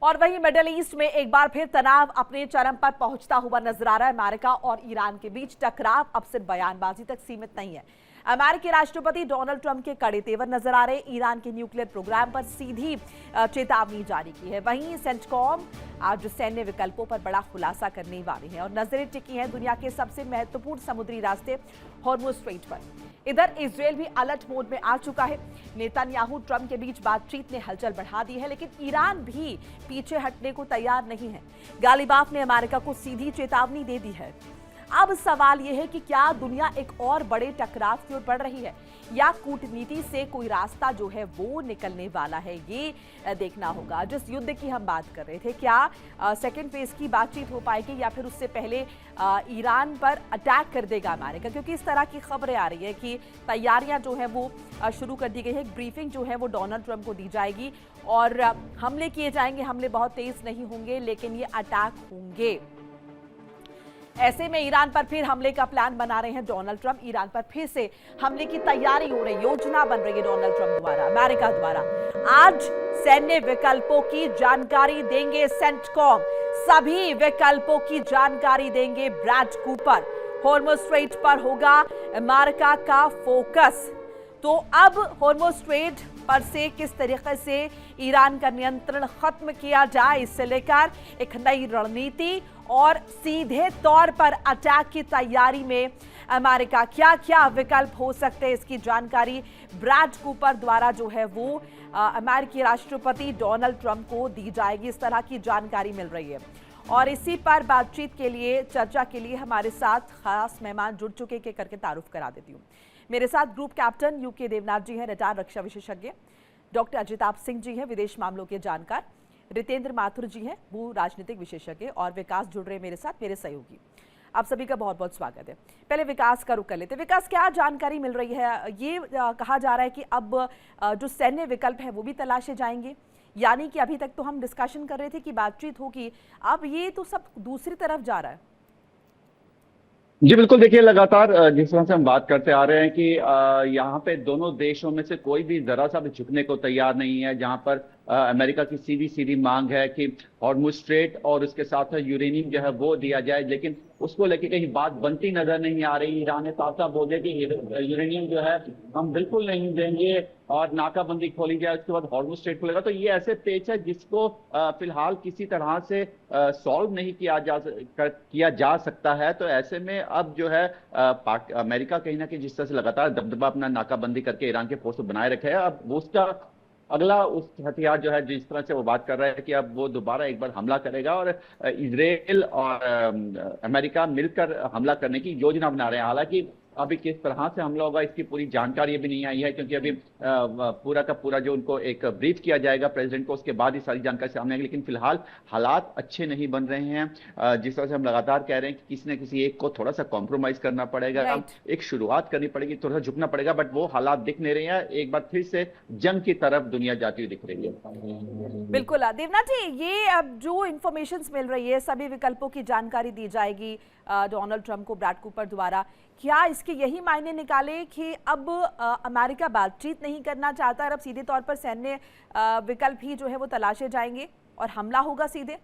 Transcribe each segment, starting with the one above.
और वहीं middle east में एक बार फिर तनाव अपने चरम पर पहुंचता हुआ नजर आ रहा है। अमेरिका और ईरान के बीच टकराव अब सिर्फ बयानबाजी तक सीमित नहीं है। अमेरिकी राष्ट्रपति डोनाल्ड ट्रंप के कड़े तेवर नजर आ रहे। ईरान के न्यूक्लियर प्रोग्राम पर सीधी चेतावनी जारी की है। वहीं सेंटकॉम आज सैन्य विकल्पों पर बड़ा खुलासा करने वाली है और नजरें टिकी हैं दुनिया के सबसे महत्वपूर्ण समुद्री रास्ते हॉर्मुज़ स्ट्रेट पर। इधर इजरायल भी अलर्ट मोड में आ चुका है। नेतन्याहू ट्रंप के बीच बातचीत ने हलचल बढ़ा दी है, लेकिन ईरान भी पीछे हटने को तैयार नहीं है। गालिबाफ ने अमेरिका को सीधी चेतावनी दे दी है। अब सवाल यह है कि क्या दुनिया एक और बड़े टकराव की ओर बढ़ रही है या कूटनीति से कोई रास्ता जो है वो निकलने वाला है, ये देखना होगा। जिस युद्ध की हम बात कर रहे थे, क्या सेकेंड फेज की बातचीत हो पाएगी या फिर उससे पहले ईरान पर अटैक कर देगा अमेरिका, क्योंकि इस तरह की खबरें आ रही है कि तैयारियां जो है वो शुरू कर दी गई है। एक ब्रीफिंग जो है वो डोनाल्ड ट्रंप को दी जाएगी और हमले किए जाएंगे। हमले बहुत तेज नहीं होंगे, लेकिन ये अटैक होंगे। ऐसे में ईरान पर फिर हमले का प्लान बना रहे हैं डोनाल्ड ट्रंप। ईरान पर फिर से हमले की तैयारी हो रही, योजना बन रही है डोनाल्ड ट्रंप द्वारा, अमेरिका द्वारा। आज सैन्य विकल्पों की जानकारी देंगे सेंटकॉम, सभी विकल्पों की जानकारी देंगे ब्रैड कूपर। हॉर्मुज़ स्ट्रेट पर होगा अमेरिका का फोकस। तो अब हॉर्मुज़ स्ट्रेट पर से किस तरीके से ईरान का नियंत्रण खत्म किया जाए, इससे लेकर एक नई रणनीति और सीधे तौर पर अटैक की तैयारी में अमेरिका, क्या क्या विकल्प हो सकते हैं, इसकी जानकारी ब्रैड कूपर द्वारा जो है वो अमेरिकी राष्ट्रपति डोनाल्ड ट्रंप को दी जाएगी। इस तरह की जानकारी मिल रही है और इसी पर बातचीत के लिए, चर्चा के लिए हमारे साथ खास मेहमान जुड़ चुके के करके तारुफ करा देती हूँ। मेरे साथ ग्रुप कैप्टन यूके देवनाथ जी हैं, रिटायर्ड रक्षा विशेषज्ञ। डॉक्टर अजिताभ सिंह जी हैं, विदेश मामलों के जानकार। रितेंद्र माथुर जी हैं, भू राजनीतिक विशेषज्ञ। और विकास जुड़ रहे मेरे साथ, मेरे सहयोगी। आप सभी का बहुत बहुत स्वागत है। पहले विकास का रुख कर लेते हैं। विकास, क्या जानकारी मिल रही है? ये कहा जा रहा है कि अब जो सैन्य विकल्प है वो भी तलाशे जाएंगे, यानी कि अभी तक तो हम डिस्कशन कर रहे थे कि बातचीत होगी, अब ये तो सब दूसरी तरफ जा रहा है। जी बिल्कुल, देखिए लगातार जिस तरह से हम बात करते आ रहे हैं कि यहाँ पे दोनों देशों में से कोई भी जरा सा भी झुकने को तैयार नहीं है। जहाँ पर अमेरिका की सीधी सीधी मांग है कि हॉर्मुज़ स्ट्रेट और उसके साथ यूरेनियम जो है वो दिया जाए, लेकिन उसको लेके कहीं बात बनती नजर नहीं आ रही। ईरान ने साफ साफ बोले कि यूरेनियम जो है हम बिल्कुल नहीं देंगे और नाकाबंदी खोली जाए, उसके बाद हॉर्मुज़ स्ट्रेट खुलेगा। तो ये ऐसे पेच है जिसको फिलहाल किसी तरह से सॉल्व नहीं किया जा सकता है। तो ऐसे में अब जो है अमेरिका कहीं ना कहीं जिस तरह से लगातार दबदबा अपना नाकाबंदी करके ईरान के फोर्स बनाए रखे है, अब वो उसका अगला उस हथियार जो है, जिस तरह से वो बात कर रहा है कि अब वो दोबारा एक बार हमला करेगा और इजराइल और अमेरिका मिलकर हमला करने की योजना बना रहे हैं। हालांकि अभी किस तरह से हमला होगा इसकी पूरी जानकारी अभी नहीं आई है, क्योंकि अभी पूरा का पूरा जो उनको एक ब्रीफ किया जाएगा प्रेसिडेंट को, उसके बाद ही सारी जानकारी सामने आएगी। लेकिन फिलहाल हालात अच्छे नहीं बन रहे हैं। जिस तरह से हम लगातार कह रहे हैं कि किसी न किसी एक को थोड़ा सा कॉम्प्रोमाइज करना पड़ेगा, एक शुरुआत करनी पड़ेगी, थोड़ा सा झुकना पड़ेगा, बट वो हालात दिख नहीं रहे हैं। एक बार फिर से जंग की तरफ दुनिया जाती हुई दिख रही है। बिल्कुल देवनाथ जी, ये अब जो इंफॉर्मेशन मिल रही है, सभी विकल्पों की जानकारी दी जाएगी डोनाल्ड ट्रंप को ब्रैड कूपर द्वारा, क्या इसके यही मायने निकाले कि अब अमेरिका बातचीत नहीं करना चाहता और अब सीधे तौर पर सैन्य विकल्प ही जो है वो तलाशे जाएंगे और हमला होगा सीधे?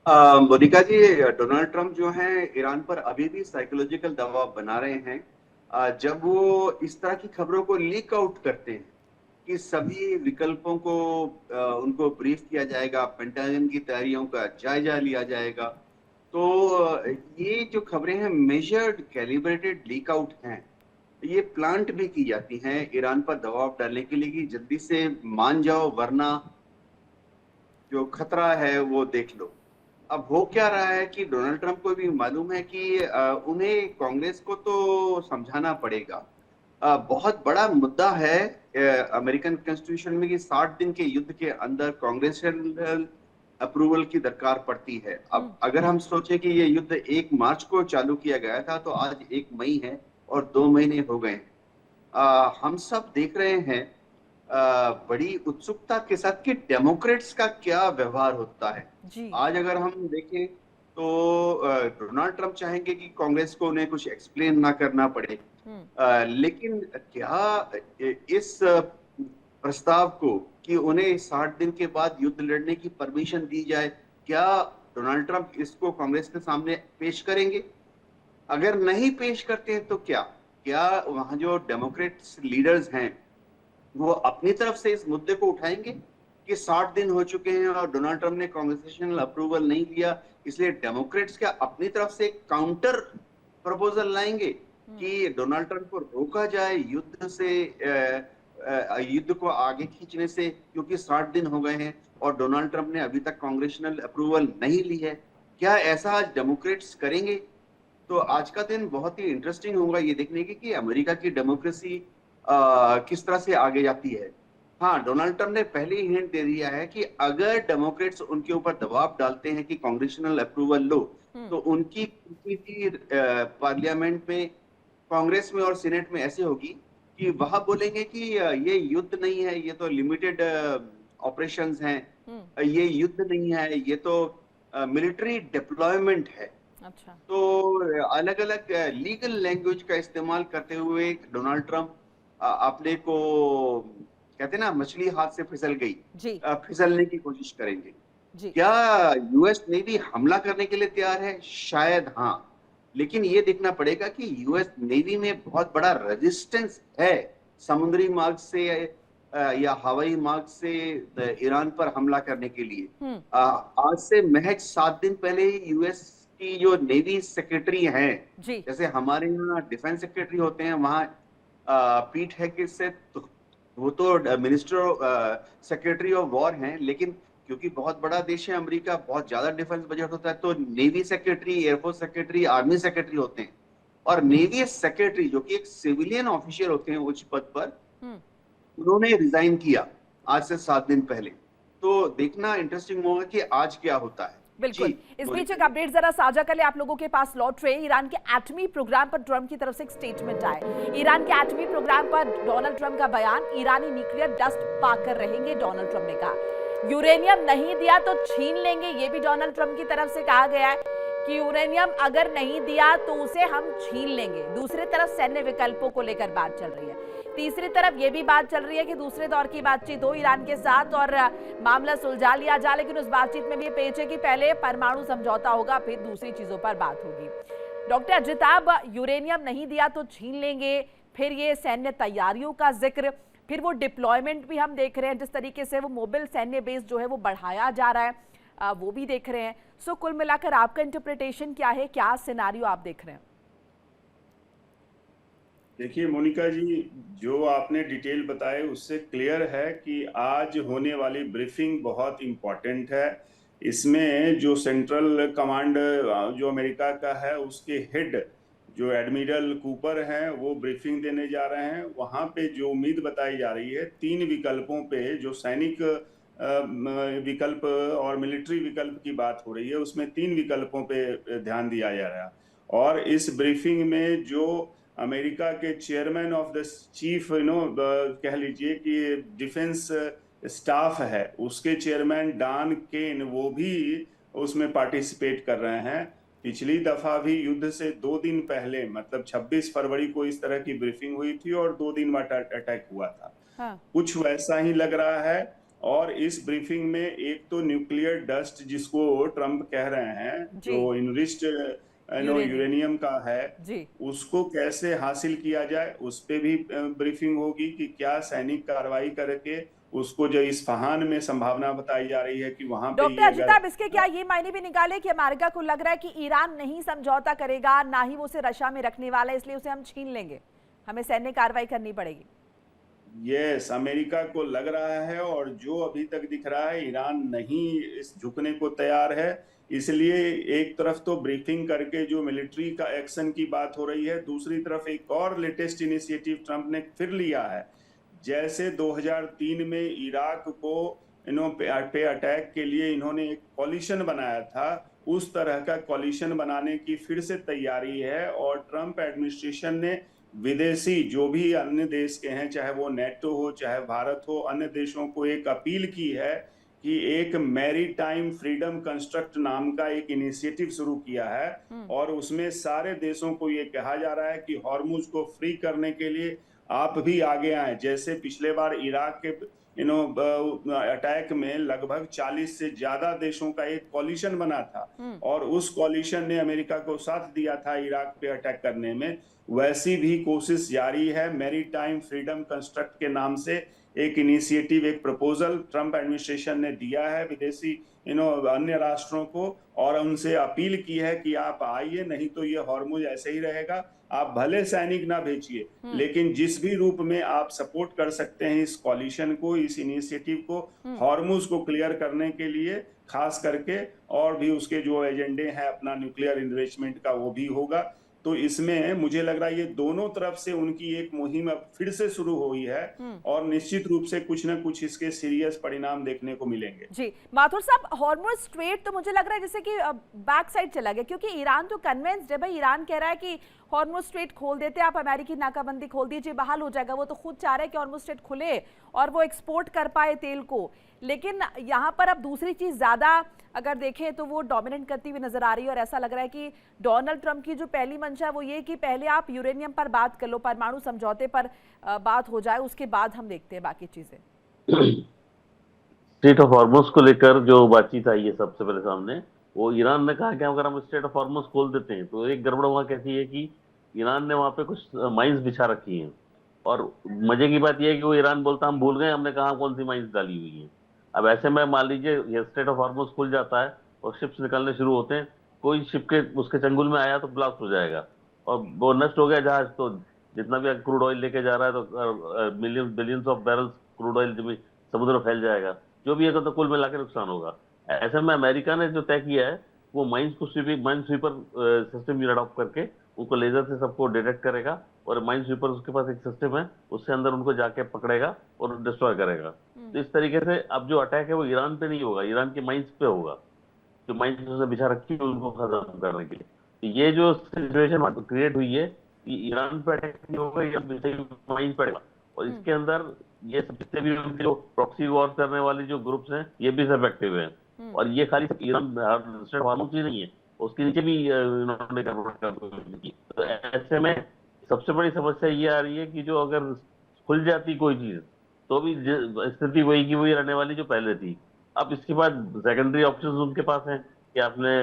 मोनिका जी, डोनाल्ड ट्रंप जो है ईरान पर अभी भी साइकोलॉजिकल दबाव बना रहे हैं। जब वो इस तरह की खबरों को लीक आउट करते हैं कि सभी विकल्पों को उनको ब्रीफ किया जाएगा, पेंटागन की तैयारियों का जायजा लिया जाएगा, तो ये जो खबरें हैं मेजर्ड कैलिब्रेटेड लीक आउट हैं। ये प्लांट भी की जाती हैं ईरान पर दबाव डालने के लिए कि जल्दी से मान जाओ, वरना जो खतरा है वो देख लो। अब हो क्या रहा है कि डोनाल्ड ट्रंप को भी मालूम है कि उन्हें कांग्रेस को तो समझाना पड़ेगा। बहुत बड़ा मुद्दा है अमेरिकन कॉन्स्टिट्यूशन में कि 60 दिन के युद्ध के अंदर कांग्रेसियल अप्रूवल की दरकार पड़ती है। अब अगर हम सोचे कि ये युद्ध 1 मार्च को चालू किया गया था, तो आज 1 मई है और 2 महीने हो गए। हम सब देख रहे हैं बड़ी उत्सुकता के साथ कि डेमोक्रेट्स का क्या व्यवहार होता है जी। आज अगर हम देखें तो डोनाल्ड ट्रंप चाहेंगे कि कांग्रेस को उन्हें कुछ एक्सप्लेन ना करना पड़े, लेकिन क्या इस प्रस्ताव को कि उन्हें 60 दिन के बाद युद्ध लड़ने की परमिशन दी जाए, क्या डोनाल्ड ट्रंप इसको कांग्रेस के सामने पेश करेंगे? अगर नहीं पेश करते हैं तो क्या वहां जो डेमोक्रेट्स लीडर्स हैं वो अपनी तरफ से इस मुद्दे को उठाएंगे कि 60 दिन हो चुके हैं और डोनाल्ड ट्रंप ने कांग्रेसेशनल अप्रूवल नहीं दिया, इसलिए डेमोक्रेट्स क्या अपनी तरफ से काउंटर प्रपोजल लाएंगे कि डोनाल्ड ट्रंप को रोका जाए युद्ध को आगे खींचने से, क्योंकि 60 दिन हो गए हैं और डोनाल्ड ट्रंप ने अभी तक कांग्रेशनल अप्रूवल नहीं ली है। क्या ऐसा आज डेमोक्रेट्स करेंगे? तो आज का दिन बहुत ही इंटरेस्टिंग होगा ये देखने की कि अमेरिका की डेमोक्रेसी किस तरह से आगे जाती है। हाँ, डोनाल्ड ट्रंप ने पहले ही हिंट दे दिया है कि अगर डेमोक्रेट्स उनके ऊपर दबाव डालते हैं कि कांग्रेशनल अप्रूवल लो, तो उनकी पार्लियामेंट में, कांग्रेस में और सीनेट में ऐसे होगी कि वह बोलेंगे कि ये युद्ध नहीं है, ये तो लिमिटेड ऑपरेशंस हैं, ये युद्ध नहीं है, ये तो मिलिट्री डिप्लॉयमेंट है। अच्छा। तो अलग अलग लीगल लैंग्वेज का इस्तेमाल करते हुए डोनाल्ड ट्रंप अपने को, कहते हैं ना, मछली हाथ से फिसल गई, फिसलने की कोशिश करेंगे। क्या यूएस नेवी हमला करने के लिए तैयार है? शायद हाँ, लेकिन ये देखना पड़ेगा कि यूएस नेवी में बहुत बड़ा रेजिस्टेंस है समुद्री मार्ग से या हवाई मार्ग से ईरान पर हमला करने के लिए। आज से महज 7 दिन पहले यूएस की जो नेवी सेक्रेटरी हैं, जैसे हमारे यहाँ डिफेंस सेक्रेटरी होते हैं, वहाँ पीट हेगसेथ से तो वो तो मिनिस्टर सेक्रेटरी ऑफ वॉर हैं, लेकिन क्योंकि बहुत बड़ा देश है अमेरिका, बहुत ज्यादा डिफेंस बजट होता है, तो navy secretary, air force secretary, army secretary होते हैं। और नेवी सेक्रेटरी जो कि एक सिविलियन ऑफिसर होते हैं उच्च पद पर, उन्होंने रिजाइन किया आज से 7 दिन पहले। तो देखना इंटरेस्टिंग होगा कि आज क्या होता है। बिल्कुल। इस बीच एक अपडेट जरा साझा कर ले, आप लोगों के पास लौट रहे। ईरान के एटमी प्रोग्राम पर ट्रंप की तरफ से एक स्टेटमेंट आया। ईरान के एटमी प्रोग्राम पर डोनाल्ड ट्रंप का बयान, ईरानी न्यूक्लियर डस्ट पाकर रहेंगे, डोनाल्ड ट्रंप ने कहा। यूरेनियम नहीं दिया तो छीन लेंगे, ये भी डोनाल्ड ट्रंप की तरफ से कहा गया है कि यूरेनियम अगर नहीं दिया तो उसे हम छीन लेंगे। दूसरी तरफ सैन्य विकल्पों को लेकर बात चल रही है। तीसरी तरफ ये भी बात चल रही है कि दूसरे दौर की बातचीत हो ईरान के साथ और मामला सुलझा लिया जाए, लेकिन उस बातचीत में भी ये पेच है कि पहले परमाणु समझौता होगा, फिर दूसरी चीजों पर बात होगी। डॉक्टर अजिताब, यूरेनियम नहीं दिया तो छीन लेंगे, फिर ये सैन्य तैयारियों का जिक्र, फिर वो डिप्लॉयमेंट भी हम देख रहे हैं, जिस तरीके से वो मोबाइल सैन्य बेस जो है वो बढ़ाया जा रहा है, वो भी देख रहे हैं। सो कुल मिलाकर आपका इंटरप्रिटेशन क्या है, क्या सिनेरियो आप देख रहे हैं? देखिए मोनिका जी, जो आपने डिटेल बताए उससे क्लियर है कि आज होने वाली ब्रीफिंग बहुत इम्पोर्टेंट है। इसमें जो सेंट्रल कमांड जो अमेरिका का है उसके हेड जो एडमिरल कूपर हैं वो ब्रीफिंग देने जा रहे हैं। वहाँ पे जो उम्मीद बताई जा रही है 3 विकल्पों पे, जो सैनिक विकल्प और मिलिट्री विकल्प की बात हो रही है, उसमें 3 विकल्पों पे ध्यान दिया जा रहा है। और इस ब्रीफिंग में जो अमेरिका के चेयरमैन ऑफ द चीफ कह लीजिए कि डिफेंस स्टाफ है, उसके चेयरमैन डॉन केन, वो भी उसमें पार्टिसिपेट कर रहे हैं। पिछली दफा भी युद्ध से 2 दिन पहले, मतलब 26 फरवरी को इस तरह की ब्रीफिंग हुई थी और 2 दिन बाद अटैक हुआ था। हाँ। कुछ वैसा ही लग रहा है। और इस ब्रीफिंग में एक तो न्यूक्लियर डस्ट जिसको ट्रंप कह रहे हैं, जो इनरिच्ड यूरेनियम का है, उसको कैसे हासिल किया जाए उस पे भी ब्रीफिंग होगी कि क्या सैनिक कार्रवाई करके उसको, जो इस्फहान में संभावना बताई जा रही है कि वहां पे। डॉक्टर अजिताब, इसके क्या ये मायने भी निकाले कि अमेरिका को लग रहा है कि ईरान नहीं समझौता करेगा, ना ही वो उसे रशा में रखने वाला है, इसलिए उसे हम छीन लेंगे, हमें सैन्य कार्रवाई करनी पड़ेगी? यस, अमेरिका को लग रहा है, और जो अभी तक दिख रहा है ईरान नहीं इस झुकने को तैयार है। इसलिए एक तरफ तो ब्रीफिंग करके जो मिलिट्री का एक्शन की बात हो रही है, दूसरी तरफ एक और लेटेस्ट इनिशिएटिव ट्रंप ने फिर लिया है। जैसे 2003 में इराक को पे अटैक के लिए इन्होंने एक कॉलिशन बनाया था, उस तरह का कॉलिशन बनाने की फिर से तैयारी है। और ट्रंप एडमिनिस्ट्रेशन ने विदेशी जो भी अन्य देश के हैं, चाहे वो नेटो हो चाहे भारत हो, अन्य देशों को एक अपील की है कि एक मैरीटाइम फ्रीडम कंस्ट्रक्ट नाम का एक इनिशिएटिव शुरू किया है। और उसमें सारे देशों को ये कहा जा रहा है कि हॉर्मुज को फ्री करने के लिए आप भी आगे आए। जैसे पिछले बार इराक के अटैक में लगभग 40 से ज्यादा देशों का एक कॉलिशन बना था और उस कॉलिशन ने अमेरिका को साथ दिया था इराक पे अटैक करने में। वैसी भी कोशिश जारी है। मैरीटाइम फ्रीडम कंस्ट्रक्ट के नाम से एक इनिशिएटिव, एक प्रपोजल ट्रंप एडमिनिस्ट्रेशन ने दिया है विदेशी अन्य राष्ट्रों को, और उनसे अपील की है कि आप आइए, नहीं तो ये हॉर्मुज ऐसे ही रहेगा। आप भले सैनिक ना भेजिए, लेकिन जिस भी रूप में आप सपोर्ट कर सकते हैं इस कॉलिशन को, इस इनिशिएटिव को, हॉर्मुज को क्लियर करने के लिए खास करके, और भी उसके जो एजेंडे हैं अपना न्यूक्लियर इन्वेस्टमेंट का, वो भी होगा। तो इसमें मुझे लग रहा है ये दोनों तरफ से उनकी एक मुहिम अब फिर से शुरू हुई है और निश्चित रूप से कुछ ना कुछ इसके सीरियस परिणाम देखने को मिलेंगे। जी माथुर साहब, हॉर्मुज स्ट्रेट तो मुझे लग रहा है जैसे कि बैक साइड चला गया, क्योंकि ईरान तो कन्विंस्ड है भाई। ईरान कह रहा है कि हॉर्मुज स्ट्रेट खोल देते, आप अमेरिकी नाकाबंदी खोल दीजिए, बहाल हो जाएगा। वो तो खुद चाह रहे हैं कि हॉर्मुज स्ट्रेट खुले और वो एक्सपोर्ट कर पाए तेल को। लेकिन यहाँ पर अब दूसरी चीज ज्यादा अगर देखें तो वो डोमिनेट करती हुई नजर आ रही है, और ऐसा लग रहा है कि डोनाल्ड ट्रंप की जो पहली मंशा है वो ये कि पहले आप यूरेनियम पर बात कर लो, परमाणु समझौते पर बात हो जाए, उसके बाद हम देखते हैं बाकी चीजें। स्टेट ऑफ हॉर्मुज को लेकर जो बातचीत आई है सबसे पहले सामने, वो ईरान ने कहा कि अगर हम स्टेट ऑफ हॉर्मुज खोल देते हैं तो एक गड़बड़ वहां कैसी है कि ईरान ने वहां पे कुछ माइंस बिछा रखी हैं, और मजे की बात यह है कि वो ईरान बोलता हम भूल गए हमने कहा कौन सी माइंस डाली हुई है। अब ऐसे में मान लीजिए ये स्टेट ऑफ हॉर्मुज खुल जाता है और शिप्स निकलने शुरू होते हैं, कोई शिप के उसके चंगुल में आया तो ब्लास्ट हो जाएगा और वो नष्ट हो गया जहाज, तो जितना भी क्रूड ऑयल लेके जा रहा है तो millions billions of barrels crude oil समुद्र में फैल जाएगा, जो भी है तो कुल मिला के नुकसान होगा। ऐसे में अमेरिका ने जो तय किया है वो माइन स्वीपर सिस्टम अडॉप्ट करके उनको लेजर से सबको डिटेक्ट करेगा, और माइन स्वीपर उसके पास एक सिस्टम है, उससे अंदर उनको जाके पकड़ेगा और डिस्ट्रॉय करेगा। तो इस तरीके से अब जो अटैक है वो ईरान पे नहीं होगा, ईरान के माइंस पे होगा, जो माइंस उसने बिछा रखी है उनको खत्म करने के लिए। तो ये जो सिचुएशन क्रिएट हुई है कि ईरान पे अटैक नहीं होगा, या माइंस पड़ेगा, और इसके अंदर ये जितने भी उनके जो प्रॉक्सी वॉर करने वाले जो ग्रुप्स हैं ये भी इफेक्टिव हैं, और ये खाली ईरान हॉर्मुज ही नहीं है, उसके नीचे भी इन्होंने की। तो ऐसे में सबसे बड़ी समस्या ये आ रही है कि जो अगर खुल जाती कोई चीज तो भी स्थिति वही की वही रहने वाली जो पहले थी। अब इसके बाद सेकेंडरी ऑप्शंस उनके पास हैं कि आपने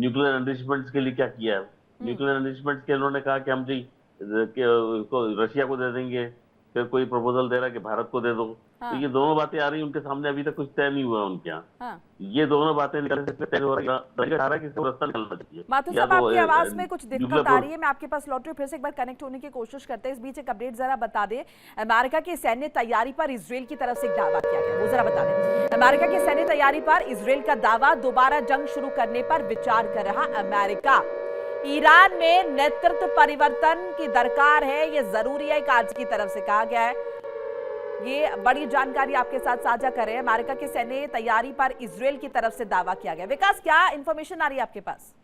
न्यूक्लियर एनरिचमेंट्स के लिए क्या किया है। न्यूक्लियर एनरिचमेंट्स के उन्होंने कहा कि हम जी रशिया को दे देंगे, फिर कोई प्रपोजल दे रहा है कि भारत को दे दो। हाँ। तो ये दोनों बातें आ रही हैं उनके सामने, अभी तक कुछ तय नहीं हुआ उनके यहाँ। हाँ। ये दोनों बातें निकलने से तय हो रहा है कि इसको रास्ता निकलना चाहिए। माथुर साहब, आपकी आवाज में कुछ दिक्कत आ रही है, मैं आपके पास लौट रही हूं, फिर से एक बार कनेक्ट होने की कोशिश करते हैं। इस बीच एक अपडेट जरा बता दें, अमेरिका की सैन्य तैयारी पर इजराइल की तरफ से एक दावा किया गया, वो जरा बता दें। अमेरिका की सैन्य तैयारी पर इजराइल का दावा, दोबारा जंग शुरू करने पर विचार कर रहा अमेरिका। ईरान में नेतृत्व परिवर्तन की दरकार है, ये जरूरी है, आज की तरफ से कहा गया है। ये बड़ी जानकारी आपके साथ साझा कर रहे हैं। अमेरिका की सैन्य तैयारी पर इजराइल की तरफ से दावा किया गया। विकास, क्या इंफॉर्मेशन आ रही है आपके पास?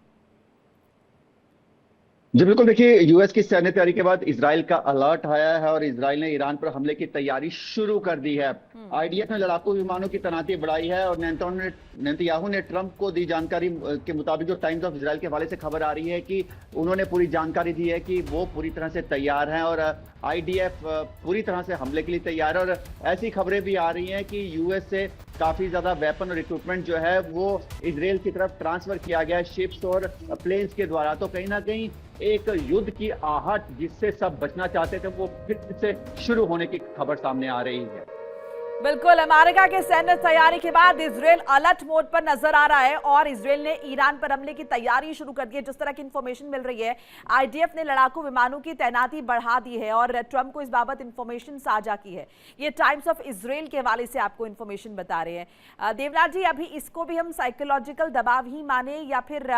जी बिल्कुल, देखिए यूएस की सैन्य तैयारी के बाद इजराइल का अलर्ट आया है और इजराइल ने ईरान पर हमले की तैयारी शुरू कर दी है। आईडीएफ ने लड़ाकू विमानों की तैनाती बढ़ाई है, और नेतन्याहू ने ट्रंप को दी जानकारी के मुताबिक जो टाइम्स ऑफ इजराइल के हवाले से खबर आ रही है कि उन्होंने पूरी जानकारी दी है कि वो पूरी तरह से तैयार हैं और आईडीएफ पूरी तरह से हमले के लिए तैयार है। और ऐसी खबरें भी आ रही हैं कि यूएस से काफी ज्यादा वेपन और इक्विपमेंट जो है वो इजराइल की तरफ ट्रांसफर किया गया है शिप्स और प्लेन्स के द्वारा। तो कहीं ना कहीं एक युद्ध की आहट जिससे सब बचना चाहते थे वो फिर से शुरू होने की खबर सामने आ रही है। बिल्कुल, अमेरिका के सैन्य तैयारी के बाद इजराइल अलर्ट मोड पर नजर आ रहा है और इजराइल ने ईरान पर हमले की तैयारी शुरू कर दी है। जिस तरह की इंफॉर्मेशन मिल रही है, आईडीएफ ने लड़ाकू विमानों की तैनाती बढ़ा दी है और ट्रंप को इस बाबत इंफॉर्मेशन साझा की है। ये टाइम्स ऑफ इजराइल के हवाले से आपको इंफॉर्मेशन बता रहे हैं। देवनाथ जी, अभी इसको भी हम साइकोलॉजिकल दबाव ही माने या फिर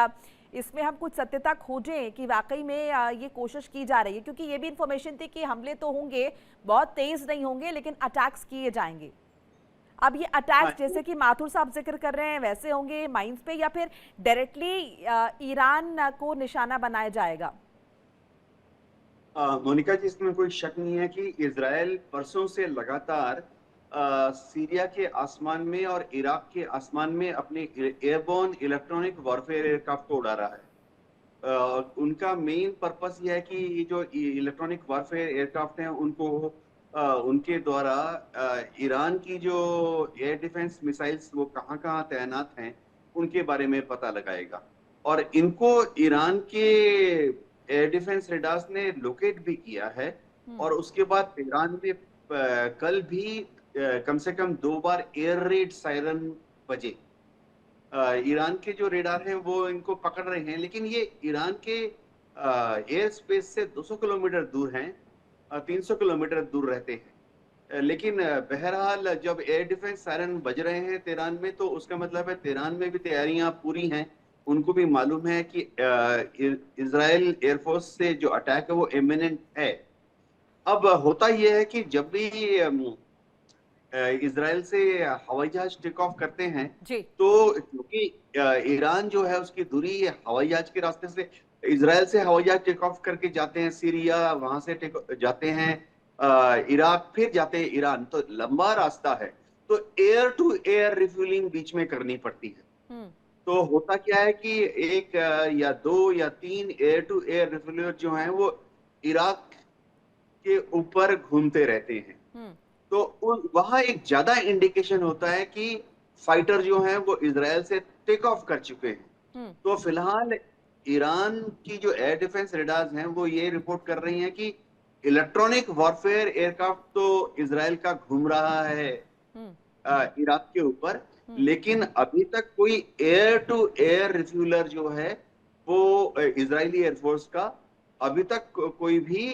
इसमें हम कुछ सत्यता खोजें कि वाकई में ये कोशिश की जा रही है? क्योंकि ये भी इंफॉर्मेशन थी कि हमले तो होंगे, बहुत तेज नहीं होंगे, लेकिन अटैक्स किए जाएंगे। अब ये अटैक्स जैसे कि माथुर साहब जिक्र कर रहे हैं वैसे होंगे माइंस पे, या फिर डायरेक्टली ईरान को निशाना बनाया जाएगा? मोनिका जी, इसमें कोई शक नहीं है कि इजराइल परसों से लगातार सीरिया के आसमान में और इराक के आसमान में अपने एयरबोर्न इलेक्ट्रॉनिक वॉरफेयर एयरक्राफ्ट को उड़ा रहा है। उनका मेन पर्पस यह है कि ये जो इलेक्ट्रॉनिक वॉरफेयर एयरक्राफ्ट हैं उनको उनके द्वारा ईरान की जो एयर डिफेंस मिसाइल्स वो कहाँ कहाँ तैनात हैं उनके बारे में पता लगाएगा। और इनको ईरान के एयर डिफेंस रेडार्स ने लोकेट भी किया है। और उसके बाद तेहरान में कल भी कम से कम 2 बार एयर रेड सायरन बजे। ईरान के जो रेडार हैं वो इनको पकड़ रहे हैं, लेकिन ये ईरान के एयर स्पेस से 200 किलोमीटर दूर हैं, 300 किलोमीटर दूर रहते हैं। लेकिन बहरहाल जब एयर डिफेंस सायरन बज रहे हैं तेहरान में, तो उसका मतलब है तेहरान में भी तैयारियां पूरी हैं। उनको भी मालूम है कि इजराइल एयरफोर्स से जो अटैक है वो इमिनेंट है। अब होता यह है कि जब भी इजराइल से हवाई जहाज टेक ऑफ करते हैं, जी। तो क्योंकि ईरान जो है उसकी दूरी हवाई जहाज के रास्ते से, इजराइल से हवाई जहाज टेक ऑफ करके जाते हैं सीरिया, वहां से जाते हैं इराक, फिर जाते हैं ईरान, तो लंबा रास्ता है। तो एयर टू एयर रिफ्यूलिंग बीच में करनी पड़ती है। तो होता क्या है कि एक या 2 या 3 एयर टू एयर रिफ्यूलर जो हैं वो इराक के ऊपर घूमते रहते हैं। तो वहां एक ज्यादा इंडिकेशन होता है कि फाइटर जो हैं वो इजराइल से टेक ऑफ कर चुके हैं। तो फिलहाल ईरान की जो एयर डिफेंस रेडार्स हैं वो ये रिपोर्ट कर रही हैं कि इलेक्ट्रॉनिक वॉरफेयर एयरक्राफ्ट तो इजराइल का घूम रहा है इराक के ऊपर, लेकिन अभी तक कोई एयर टू एयर रिफ्यूलर जो है वो इजरायली एयरफोर्स का अभी तक कोई भी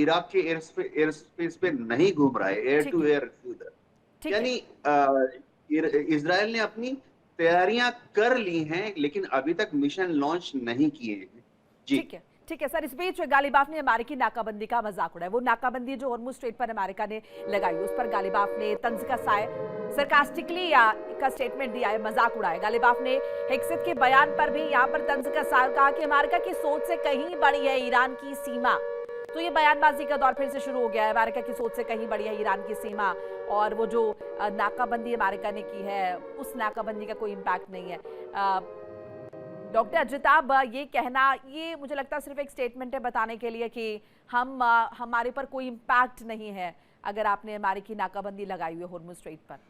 इराक के एयर स्पेस पे नहीं घूम रहा है, एयर टू एयर रिफ्यूलर। यानी इजराइल ने अपनी तैयारियां कर ली हैं, लेकिन अभी तक मिशन लॉन्च नहीं किए हैं। जी ठीक है सर। इस बीच गालिबाफ ने अमेरिकी नाकाबंदी का मजाक उड़ाया। वो नाकाबंदी जो हॉर्मुज़ स्ट्रेट पर अमेरिका ने लगाई, उस पर गालिबाफ ने तंज कसाए, सरकास्टिकली का स्टेटमेंट दिया है, मजाक उड़ाया। गालिबाफ ने हेक्सेट के बयान पर भी यहाँ पर तंज कसाया, कहा कि अमेरिका की सोच से कहीं बड़ी है ईरान की सीमा। तो ये बयानबाजी का दौर फिर से शुरू हो गया है, अमेरिका की सोच से कहीं बड़ी है ईरान की सीमा, और वो जो नाकाबंदी अमेरिका ने की है उस नाकाबंदी का कोई इम्पैक्ट नहीं है। डॉक्टर अजिताब, ये कहना, ये मुझे लगता है सिर्फ एक स्टेटमेंट है बताने के लिए कि हमारे पर कोई इम्पैक्ट नहीं है अगर आपने अमेरिकी नाकाबंदी लगाई हुई है हॉर्मुज़ स्ट्रेट पर।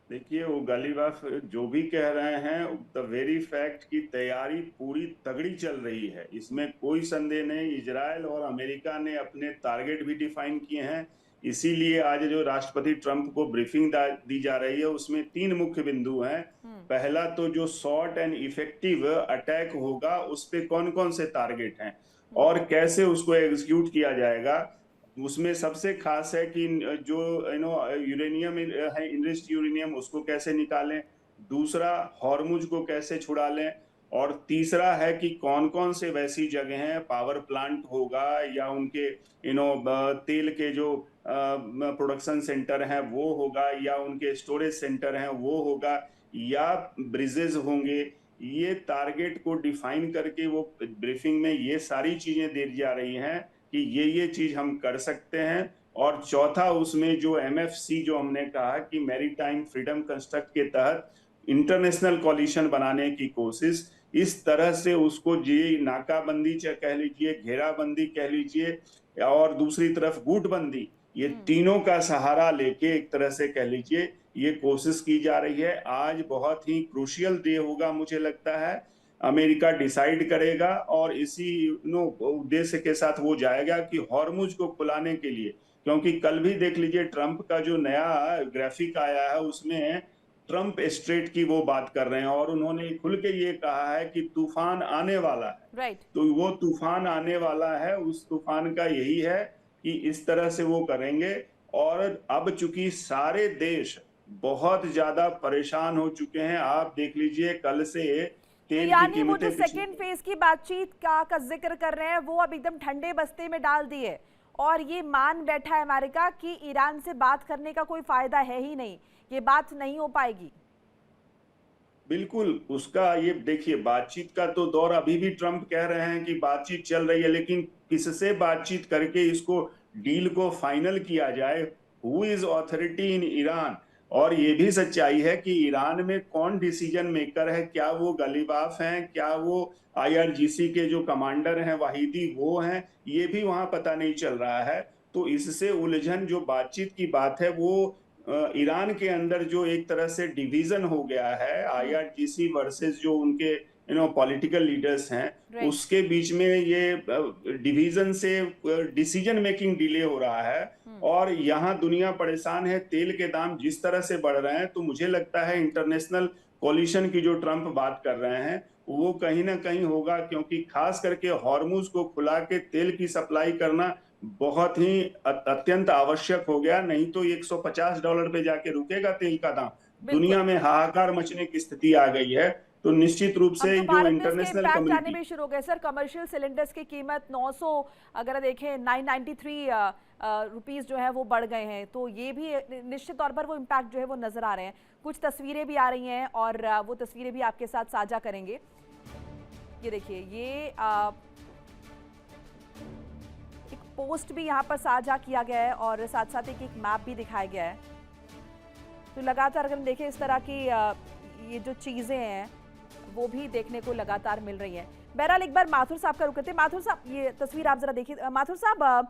देखिए, वो गालिबाफ जो भी कह रहे हैं, द वेरी फैक्ट की तैयारी पूरी तगड़ी चल रही है, इसमें कोई संदेह नहीं। इजराइल और अमेरिका ने अपने टारगेट भी डिफाइन किए हैं। इसीलिए आज जो राष्ट्रपति ट्रंप को ब्रीफिंग दी जा रही है उसमें 3 मुख्य बिंदु हैं। पहला तो जो शॉर्ट एंड इफेक्टिव अटैक होगा उस पे कौन कौन से टारगेट हैं और कैसे उसको एग्जीक्यूट किया जाएगा। उसमें सबसे खास है कि जो यूरेनियम है, इनरिच्ड यूरेनियम, उसको कैसे निकालें, दूसरा हॉर्मुज को कैसे छुड़ा लें, और तीसरा है कि कौन कौन से वैसी जगह हैं, पावर प्लांट होगा या उनके तेल के जो प्रोडक्शन सेंटर हैं वो होगा, या उनके स्टोरेज सेंटर हैं वो होगा, या ब्रिजेस होंगे। ये टारगेट को डिफाइन करके वो ब्रीफिंग में ये सारी चीजें दी जा रही हैं कि ये चीज हम कर सकते हैं। और चौथा उसमें जो MFC जो हमने कहा कि मैरीटाइम फ्रीडम कंस्ट्रक्ट के तहत इंटरनेशनल कॉलिशन बनाने की कोशिश, इस तरह से उसको जी नाकाबंदी कह लीजिए, घेराबंदी कह लीजिए, और दूसरी तरफ गुटबंदी, ये तीनों का सहारा लेके एक तरह से कह लीजिए ये कोशिश की जा रही है। आज बहुत ही क्रूशियल डे होगा, मुझे लगता है अमेरिका डिसाइड करेगा और इसी उद्देश्य के साथ वो जाएगा कि हॉर्मुज को खुलाने के लिए, क्योंकि कल भी देख लीजिए ट्रंप का जो नया ग्राफिक आया है उसमें ट्रंप स्ट्रेट की वो बात कर रहे हैं और उन्होंने खुल के ये कहा है कि तूफान आने वाला है। तो वो तूफान आने वाला है, उस तूफान का यही है कि इस तरह से वो करेंगे। और अब चूंकि सारे देश बहुत ज्यादा परेशान हो चुके हैं, आप देख लीजिए कल से यानी वो जो सेकेंड फेज की बातचीत का जिक्र कर रहे हैं वो अब एकदम ठंडे बस्ते में डाल दिए और ये मान बैठा है अमेरिका कि ईरान से बात करने का कोई फायदा है ही नहीं, ये बात नहीं हो पाएगी। बिल्कुल, उसका ये देखिए बातचीत का तो दौर अभी भी ट्रंप कह रहे हैं कि बातचीत चल रही है, लेकिन किससे बातचीत करके इसको डील को फाइनल किया जाए, who is authority in Iran. और ये भी सच्चाई है कि ईरान में कौन डिसीजन मेकर है, क्या वो गालिबाफ हैं, क्या वो IRGC के जो कमांडर हैं वाहिदी वो हैं, ये भी वहां पता नहीं चल रहा है। तो इससे उलझन, जो बातचीत की बात है वो ईरान के अंदर जो एक तरह से डिवीजन हो गया है, IRGC वर्सेस जो उनके पॉलिटिकल लीडर्स हैं, राइट। उसके बीच में ये डिवीजन से डिसीजन मेकिंग डिले हो रहा है। और यहाँ दुनिया परेशान है, तेल के दाम जिस तरह से बढ़ रहे हैं, तो मुझे लगता है इंटरनेशनल कोलिशन की जो ट्रंप बात कर रहे हैं वो कहीं ना कहीं होगा, क्योंकि खास करके हॉर्मुज को खुला के तेल की सप्लाई करना बहुत ही अत्यंत आवश्यक हो गया, नहीं तो $150 पे जाके रुकेगा तेल का दाम। दुनिया में हाहाकार मचने की स्थिति आ गई है। तो निश्चित रूप अब से तो जो भारत में इसके इंटरनेशनल इम्पैक्ट आने कम्युनिटी, भी शुरू हो गए सर। कमर्शियल सिलेंडर्स की कीमत 900 अगर देखें 993 रुपीस जो है वो बढ़ गए हैं, तो ये भी निश्चित तौर पर वो इम्पैक्ट जो है वो नजर आ रहे हैं। कुछ तस्वीरें भी आ रही हैं और वो तस्वीरें भी आपके साथ साझा करेंगे। ये देखिए, ये एक पोस्ट भी यहाँ पर साझा किया गया है और साथ साथ एक मैप भी दिखाया गया है। तो लगातार अगर हम देखें इस तरह की ये जो चीज़ें हैं वो भी देखने को लगातार मिल रही हैं। बहरहाल एक बार माथुर साहब का रुक करते हैं। माथुर साहब, ये तस्वीर आप जरा देखिए। माथुर साहब,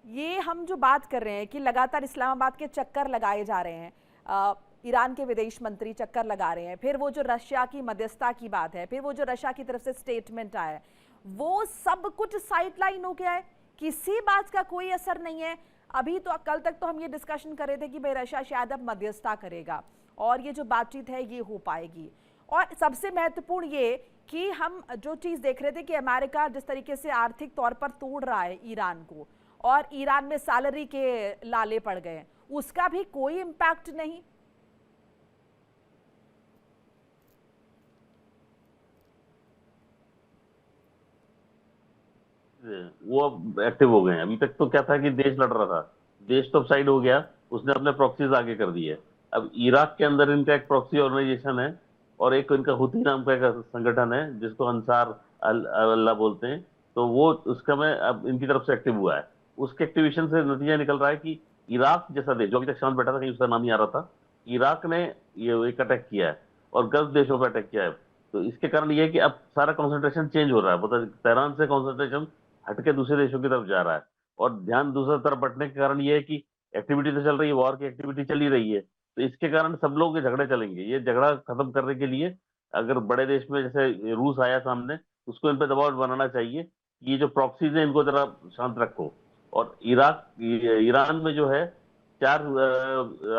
ये हम जो बात कर रहे हैं कि लगातार इस्लामाबाद के चक्कर लगाए जा रहे हैं, ईरान के विदेश मंत्री चक्कर लगा रहे हैं, फिर वो जो रशिया की मध्यस्थता की बात है, फिर वो जो रशिया की तरफ से स्टेटमेंट आया है, वो सब कुछ साइडलाइन हो गया है, किसी बात का कोई असर नहीं है। अभी तो कल तक तो हम ये डिस्कशन कर रहे थे कि भाई रशिया शायद अब मध्यस्थता करेगा और ये जो बातचीत है ये हो पाएगी। और सबसे महत्वपूर्ण ये कि हम जो चीज़ देख रहे थे कि अमेरिका जिस तरीके से आर्थिक तौर पर तोड़ रहा है ईरान को, और ईरान में सैलरी के लाले पड़ गए, उसका भी कोई इम्पैक्ट नहीं। वो अब एक्टिव हो गए हैं। अभी तक तो क्या था कि देश लड़ रहा था, देश तो साइड हो गया, उसने अपने प्रॉक्सीज आगे कर दिए। अब इराक के अंदर इनका एक प्रॉक्सी ऑर्गेनाइजेशन है और एक इनका हुती नाम का एक संगठन है जिसको अंसार अल्लाह बोलते हैं, तो वो उसका में अब इनकी तरफ से एक्टिव हुआ है। उसके एक्टिवेशन से नतीजा निकल रहा है कि इराक जैसा देश जो अभी तक शांत बैठा था, कहीं उसका नाम ही आ रहा था, इराक ने ये एक अटैक किया है और गल्फ देशों पर अटैक किया है। तो इसके कारण ये है कि अब सारा कॉन्सेंट्रेशन चेंज हो रहा है, मतलब तेहरान से कॉन्सेंट्रेशन हटके दूसरे देशों की तरफ जा रहा है और ध्यान दूसरी तरफ बंटने के कारण ये है कि एक्टिविटी तो चल रही है, वॉर की एक्टिविटी चली रही है, तो इसके कारण सब लोग ये झगड़े चलेंगे। ये झगड़ा खत्म करने के लिए अगर बड़े देश में जैसे रूस आया सामने, उसको इन पर दबाव बनाना चाहिए, ये जो प्रॉक्सीज है इनको जरा शांत रखो। और ईरान में जो है 4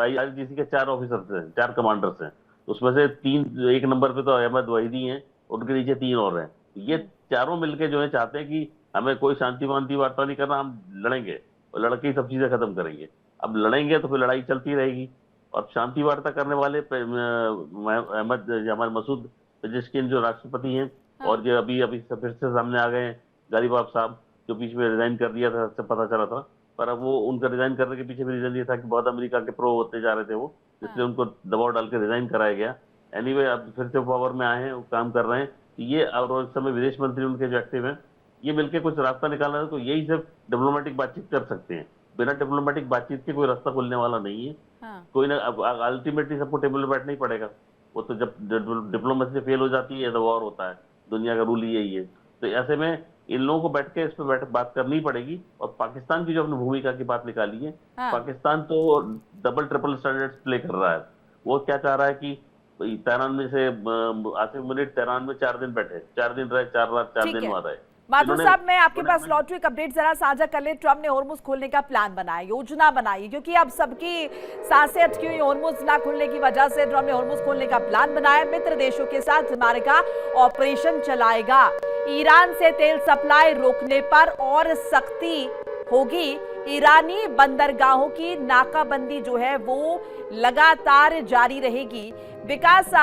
IRGC के 4 ऑफिसर्स हैं, 4 कमांडर्स हैं, उसमें से 3, एक नंबर पे तो अहमद वहीदी हैं, उनके नीचे 3 और हैं। ये चारों मिलके जो है चाहते हैं कि हमें कोई शांति वार्ता नहीं करना, हम लड़ेंगे और लड़के ही सब चीजें खत्म करेंगे। अब लड़ेंगे तो फिर लड़ाई चलती रहेगी। और शांति वार्ता करने वाले अहमद हमारे मसूद पेजेश्किन जो राष्ट्रपति हैं, और जो अभी फिर से सामने आ गए हैं गालिबाफ साहब, जो बीच में रिजाइन कर दिया था, सबसे पता चला था, पर अब वो उनका रिजाइन करने के पीछे भी रीजन ये था कि बहुत अमेरिका के प्रो होते जा रहे थे वो, इसलिए उनको दबाव डाल के रिजाइन कराया गया। एनीवे अब फिर से पावर में आए हैं, वो काम कर रहे हैं ये, और इस समय विदेश मंत्री उनके जो एक्टिव हैं, ये मिलकर कुछ रास्ता निकालना है, तो यही सिर्फ डिप्लोमेटिक बातचीत कर सकते हैं। बिना डिप्लोमेटिक बातचीत के कोई रास्ता खुलने वाला नहीं है। कोई ना, अब अल्टीमेटली सबको टेबल पर बैठना ही पड़ेगा। वो तो जब डिप्लोमेसी फेल हो जाती है तो वॉर होता है, दुनिया का रूल यही है। तो ऐसे में इन लोगों को बैठ के इस पर बात करनी पड़ेगी। और पाकिस्तान की जो अपनी भूमिका की बात निकाली है, पाकिस्तान तो डबल ट्रिपल स्टैंडर्ड्स प्ले कर रहा है। वो क्या चाह रहा है कि तेहरान में से आसिफ मुनीर तेहरान में 4 दिन बैठे, 4 दिन रहे, 4 रात 4 दिन वहां रहे। माथुर साहब, मैं आपके पास लौटू एक अपडेट जरा साझा कर ले। ट्रम्प ने हॉर्मुज खोलने का प्लान बनाया, योजना बनाई, क्योंकि अब सबकी सांसें अटकी हुई हॉर्मुज ना खुलने की वजह से ट्रम्प ने हॉर्मुज खोलने का प्लान बनाया। मित्र देशों के साथ अमेरिका ऑपरेशन चलाएगा, ईरान से तेल सप्लाई रोकने पर और सख्ती होगी। ईरानी बंदरगाहों की नाकाबंदी जो है वो लगातार जारी रहेगी। विकास,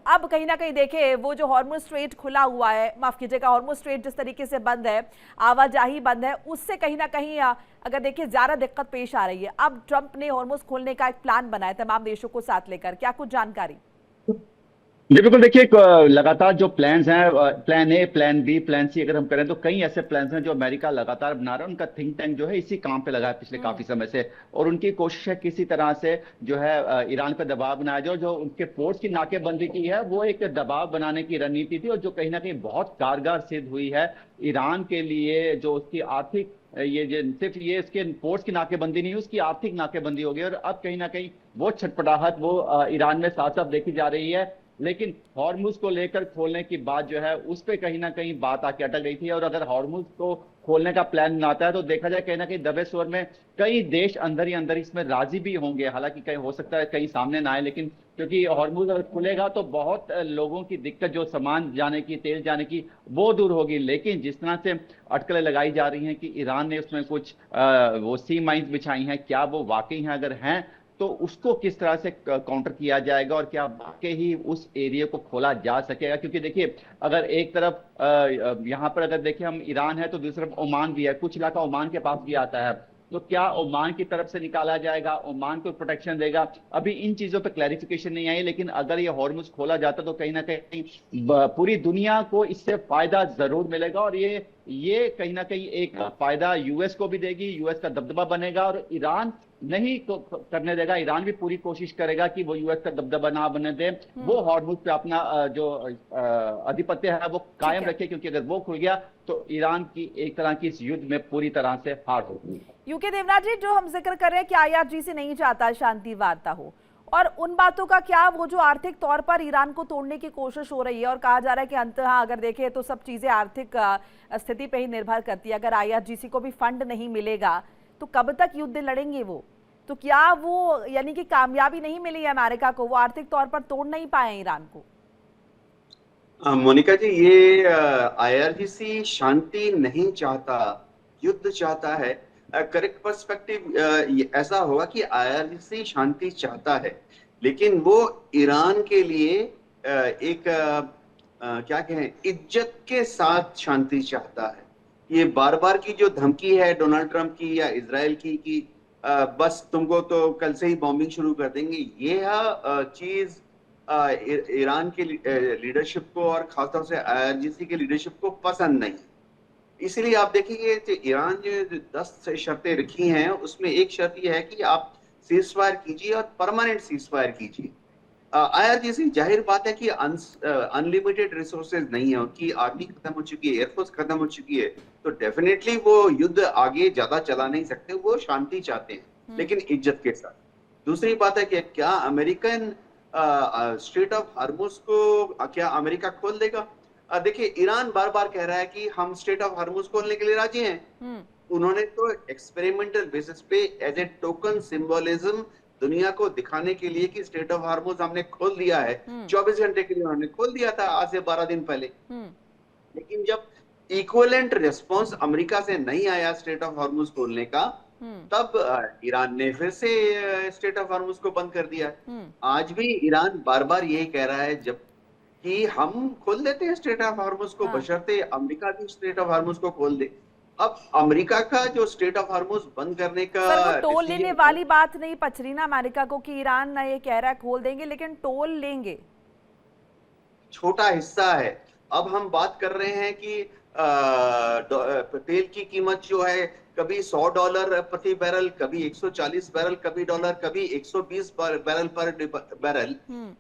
अब कहीं ना कहीं देखे वो जो हॉर्मुज स्ट्रेट खुला हुआ है, माफ कीजिएगा, हॉर्मुज स्ट्रेट जिस तरीके से बंद है, आवाजाही बंद है, उससे कहीं ना कहीं अगर देखिए ज्यादा दिक्कत पेश आ रही है। अब ट्रंप ने हॉर्मुज खोलने का एक प्लान बनाया तमाम देशों को साथ लेकर, क्या कुछ जानकारी? जी बिल्कुल, देखिए लगातार जो प्लान्स हैं, plan A, plan B, plan C, अगर हम करें तो कई ऐसे प्लान्स हैं जो अमेरिका लगातार बना रहा है। उनका थिंक टैंक जो है इसी काम पे लगा है पिछले काफी समय से, और उनकी कोशिश है किसी तरह से जो है ईरान पर दबाव बनाया जाए। जो उनके पोर्ट्स की नाकेबंदी की है वो एक दबाव बनाने की रणनीति थी, और जो कहीं ना कहीं बहुत कारगर सिद्ध हुई है ईरान के लिए। जो उसकी आर्थिक ये जो सिर्फ ये इसके पोर्ट्स की नाकेबंदी नहीं, उसकी आर्थिक नाकेबंदी हो गई, और अब कहीं ना कहीं वो छटपटाहट वो ईरान में साफ साफ देखी जा रही है। लेकिन हॉर्मुज को लेकर खोलने की बात जो है उस पे कहीं ना कहीं बात आके अटक गई थी, और अगर हॉर्मुज को खोलने का प्लान बनाता है तो देखा जाए कहीं ना कहीं दबे स्वर में कई देश अंदर ही अंदर इसमें राजी भी होंगे। हालांकि कहीं हो सकता है कहीं सामने ना आए, लेकिन क्योंकि हॉर्मुज अगर खुलेगा तो बहुत लोगों की दिक्कत, जो सामान जाने की, तेल जाने की, वो दूर होगी। लेकिन जिस तरह से अटकलें लगाई जा रही हैं कि ईरान ने उसमें कुछ वो सी माइंस बिछाई हैं, क्या वो वाकई हैं? अगर हैं तो उसको किस तरह से काउंटर किया जाएगा, और क्या वाकई ही उस एरिया को खोला जा सकेगा? क्योंकि देखिए, अगर एक तरफ यहाँ पर अगर देखिए हम ईरान है तो दूसरी तरफ ओमान भी है, कुछ इलाका ओमान के पास भी आता है, तो क्या ओमान की तरफ से निकाला जाएगा? ओमान को प्रोटेक्शन देगा? अभी इन चीजों पे क्लैरिफिकेशन नहीं आई, लेकिन अगर ये हॉर्मुज खोला जाता तो कहीं ना कहीं पूरी दुनिया को इससे फायदा जरूर मिलेगा, और ये कहीं ना कहीं एक फायदा यूएस को भी देगी, यूएस का दबदबा बनेगा, और ईरान नहीं करने देगा। ईरान भी पूरी कोशिश करेगा कि वो यूएस का दबदबा ना बनने दे, वो हॉर्मुज पे अपना जो आधिपत्य है वो कायम रखे, क्योंकि अगर वो खुल गया तो ईरान की एक तरह की इस युद्ध में पूरी तरह से हार होगी। यूके देवनाथ जी, जो हम जिक्र कर रहे हैं कि आईआरजीसी नहीं चाहता शांति वार्ता हो, और उन बातों का क्या, वो जो आर्थिक तौर पर ईरान को तोड़ने की कोशिश हो रही है, और कहा जा रहा है कि अंततः अगर देखें तो सब चीजें आर्थिक स्थिति पे ही निर्भर करती है। अगर आईआरजीसी को भी फंड नहीं मिलेगा तो कब तक युद्ध लड़ेंगे वो? तो क्या वो यानी कि कामयाबी नहीं मिली है अमेरिका को, वो आर्थिक तौर पर तोड़ नहीं पाए ईरान को? मोनिका जी, ये आईआरजीसी शांति नहीं चाहता, युद्ध चाहता है। करेक्ट पर्सपेक्टिव ऐसा होगा कि आईआरजीसी शांति चाहता है, लेकिन वो ईरान के लिए एक क्या कहें, इज्जत के साथ शांति चाहता है। ये बार बार की जो धमकी है डोनाल्ड ट्रंप की या इजराइल की कि बस तुमको तो कल से ही बॉम्बिंग शुरू कर देंगे, ये चीज ईरान के लीडरशिप को और खासतौर से आईआरजीसी के लीडरशिप को पसंद नहीं। इसलिए आप देखिए कि ईरान जो 10 शर्तें रखी हैं उसमें एक शर्त यह है कि आप सीज फायर कीजिए और परमानेंट सीज फायर कीजिए। आईआरजीसी, जाहिर बात है कि अनलिमिटेड रिसोर्सेज नहीं है, उनकी आर्मी खत्म हो चुकी है, एयरफोर्स खत्म हो चुकी है, तो डेफिनेटली वो युद्ध आगे ज्यादा चला नहीं सकते। वो शांति चाहते हैं लेकिन इज्जत के साथ। दूसरी बात है कि क्या अमेरिकन स्ट्रेट ऑफ हार्मुज को क्या अमेरिका खोल देगा? देखिए, ईरान बार बार कह रहा है कि हम स्ट्रेट ऑफ हार्मुज खोलने के लिए राजी हैं। उन्होंने तो एक्सपेरिमेंटल बेसिस पे एज ए टोकन सिंबोलिज्म दुनिया को दिखाने के लिए कि स्ट्रेट ऑफ हार्मुज हमने खोल दिया है, 24 घंटे के लिए उन्होंने खोल दिया था आज से 12 दिन पहले। लेकिन जब इक्विवेलेंट रिस्पांस अमेरिका से नहीं आया स्ट्रेट ऑफ हार्मुज खोलने का, तब ईरान ने फिर से स्ट्रेट ऑफ हार्मुज को बंद कर दिया। आज भी ईरान बार बार यही कह रहा है जब कि हम खोल देते हैं स्ट्रेट ऑफ हार्मुज को, बशर्ते अमेरिका भी स्ट्रेट ऑफ हार्मुज को खोल दे। अब अमेरिका का जो स्ट्रेट ऑफ हार्मुज बंद करने का वो टोल लेने वाली बात नहीं पच रही ना अमेरिका को, कि ईरान ना ये कह रहा है खोल देंगे, लेकिन टोल लेंगे, छोटा हिस्सा है। अब हम बात कर रहे हैं कि तेल की कीमत जो है कभी $100 प्रति बैरल, कभी 140 बैरल, कभी डॉलर, कभी 120 बैरल पर बैरल।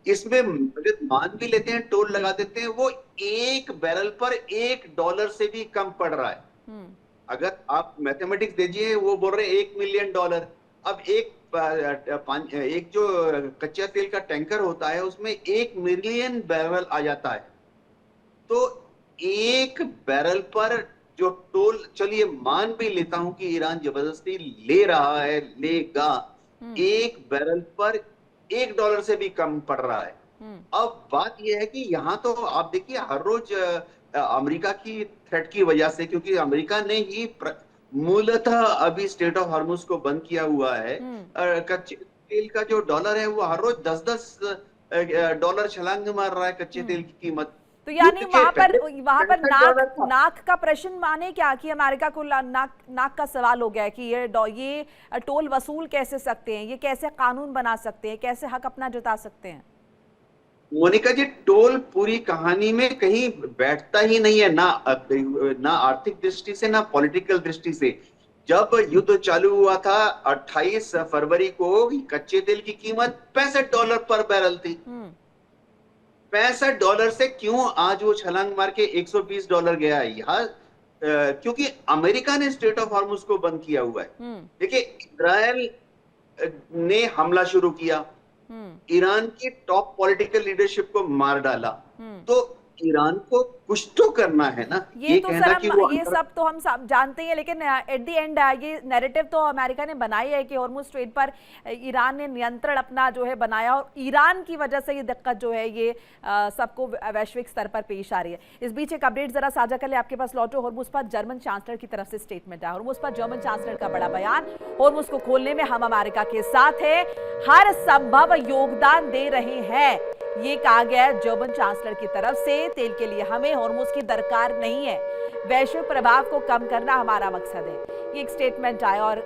इसमें मान भी लेते हैं, टोल लगा देते हैं, वो एक बैरल पर $1 से भी कम पड़ रहा है। अगर आप मैथमेटिक्स दीजिए, वो बोल रहे हैं $1 मिलियन। अब एक जो कच्चा तेल का टैंकर होता है उसमें 1 मिलियन बैरल आ जाता है, तो एक बैरल पर जो टोल, चलिए मान भी लेता हूं कि ईरान जबरदस्ती ले रहा है, लेगा, एक बैरल पर $1 से भी कम पड़ रहा है। अब बात यह है कि यहाँ तो आप देखिए हर रोज अमेरिका की थ्रेट की वजह से, क्योंकि अमेरिका ने ही मूलतः अभी स्ट्रेट ऑफ हार्मुज को बंद किया हुआ है, कच्चे तेल का जो डॉलर है वो हर रोज $10 छलांग मार रहा है कच्चे तेल की कीमत। तो यानी वहां पर नाक का प्रश्न माने क्या, कि अमेरिका को नाक का सवाल हो गया है कि ये टोल वसूल कैसे सकते हैं, ये कैसे कानून बना सकते हैं, कैसे हक अपना जता सकते हैं? मोनिका जी, टोल पूरी कहानी में कहीं बैठता ही नहीं है, ना आर्थिक दृष्टि से ना पॉलिटिकल दृष्टि से। जब युद्ध चालू हुआ था 28 फरवरी को, कच्चे तेल की कीमत $65 पर बैरल थी। $65 से क्यों आज वो छलांग मार के $120 गया है? यहाँ क्योंकि अमेरिका ने स्ट्रेट ऑफ हॉर्मुज को बंद किया हुआ है। देखिए, इजराइल ने हमला शुरू किया, ईरान की टॉप पॉलिटिकल लीडरशिप को मार डाला, तो ईरान को कुछ तो करना है ना। ये तो कहना सर कि वो ये सब तो हम जानते हैं, लेकिन एट द एंड ये नैरेटिव तो अमेरिका ने बनाई है कि हॉर्मुज स्ट्रेट पर ईरान ने नियंत्रण अपना जो है बनाया, और ईरान की वजह से ये दिक्कत जो है ये सबको वैश्विक स्तर पर पेश आ रही है। इस बीच एक अपडेट जरा साझा कर ले, आपके पास लौटो। हॉर्मुज पर जर्मन चांसलर की तरफ से स्टेटमेंट है। हॉर्मुज पर जर्मन चांसलर का बड़ा बयान, हॉर्मुज को खोलने में हम अमेरिका के साथ है, हर संभव योगदान दे रहे हैं, ये कहा गया है जर्मन चांसलर की तरफ से। तेल के लिए हमें हॉर्मुज की दरकार नहीं है, वैश्विक प्रभाव को कम करना हमारा मकसद है, ये एक स्टेटमेंट आया और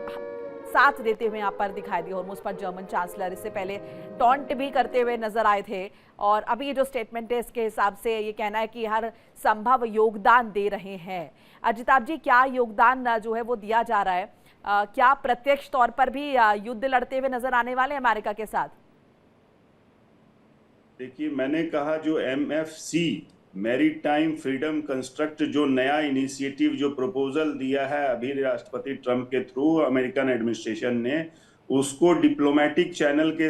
साथ देते हुए यहाँ पर दिखाई दी हॉर्मुज पर जर्मन चांसलर। इससे पहले टॉन्ट भी करते हुए नजर आए थे, और अभी ये जो स्टेटमेंट है इसके हिसाब से ये कहना है कि हर संभव योगदान दे रहे हैं। अजिताभ जी, क्या योगदान जो है वो दिया जा रहा है? क्या प्रत्यक्ष तौर पर भी युद्ध लड़ते हुए नजर आने वाले अमेरिका के साथ? देखिए, मैंने कहा जो MFC मैरीटाइम फ्रीडम कंस्ट्रक्ट, जो नया इनिशिएटिव, जो प्रपोजल दिया है अभी राष्ट्रपति ट्रंप के थ्रू अमेरिकन एडमिनिस्ट्रेशन ने, उसको डिप्लोमेटिक चैनल के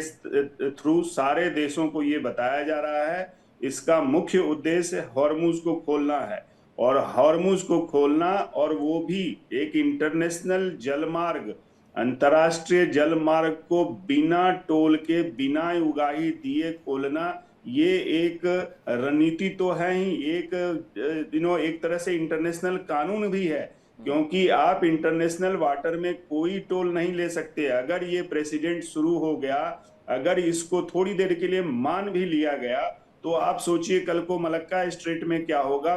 थ्रू सारे देशों को ये बताया जा रहा है। इसका मुख्य उद्देश्य हॉर्मुज को खोलना है, और हॉर्मुज को खोलना, और वो भी एक इंटरनेशनल जलमार्ग, अंतर्राष्ट्रीय जलमार्ग को बिना टोल के, बिना उगाही दिए खोलना, ये एक रणनीति तो है ही, एक तरह से इंटरनेशनल कानून भी है, क्योंकि आप इंटरनेशनल वाटर में कोई टोल नहीं ले सकते। अगर ये प्रेसिडेंट शुरू हो गया, अगर इसको थोड़ी देर के लिए मान भी लिया गया, तो आप सोचिए कल को मलक्का स्ट्रेट में क्या होगा।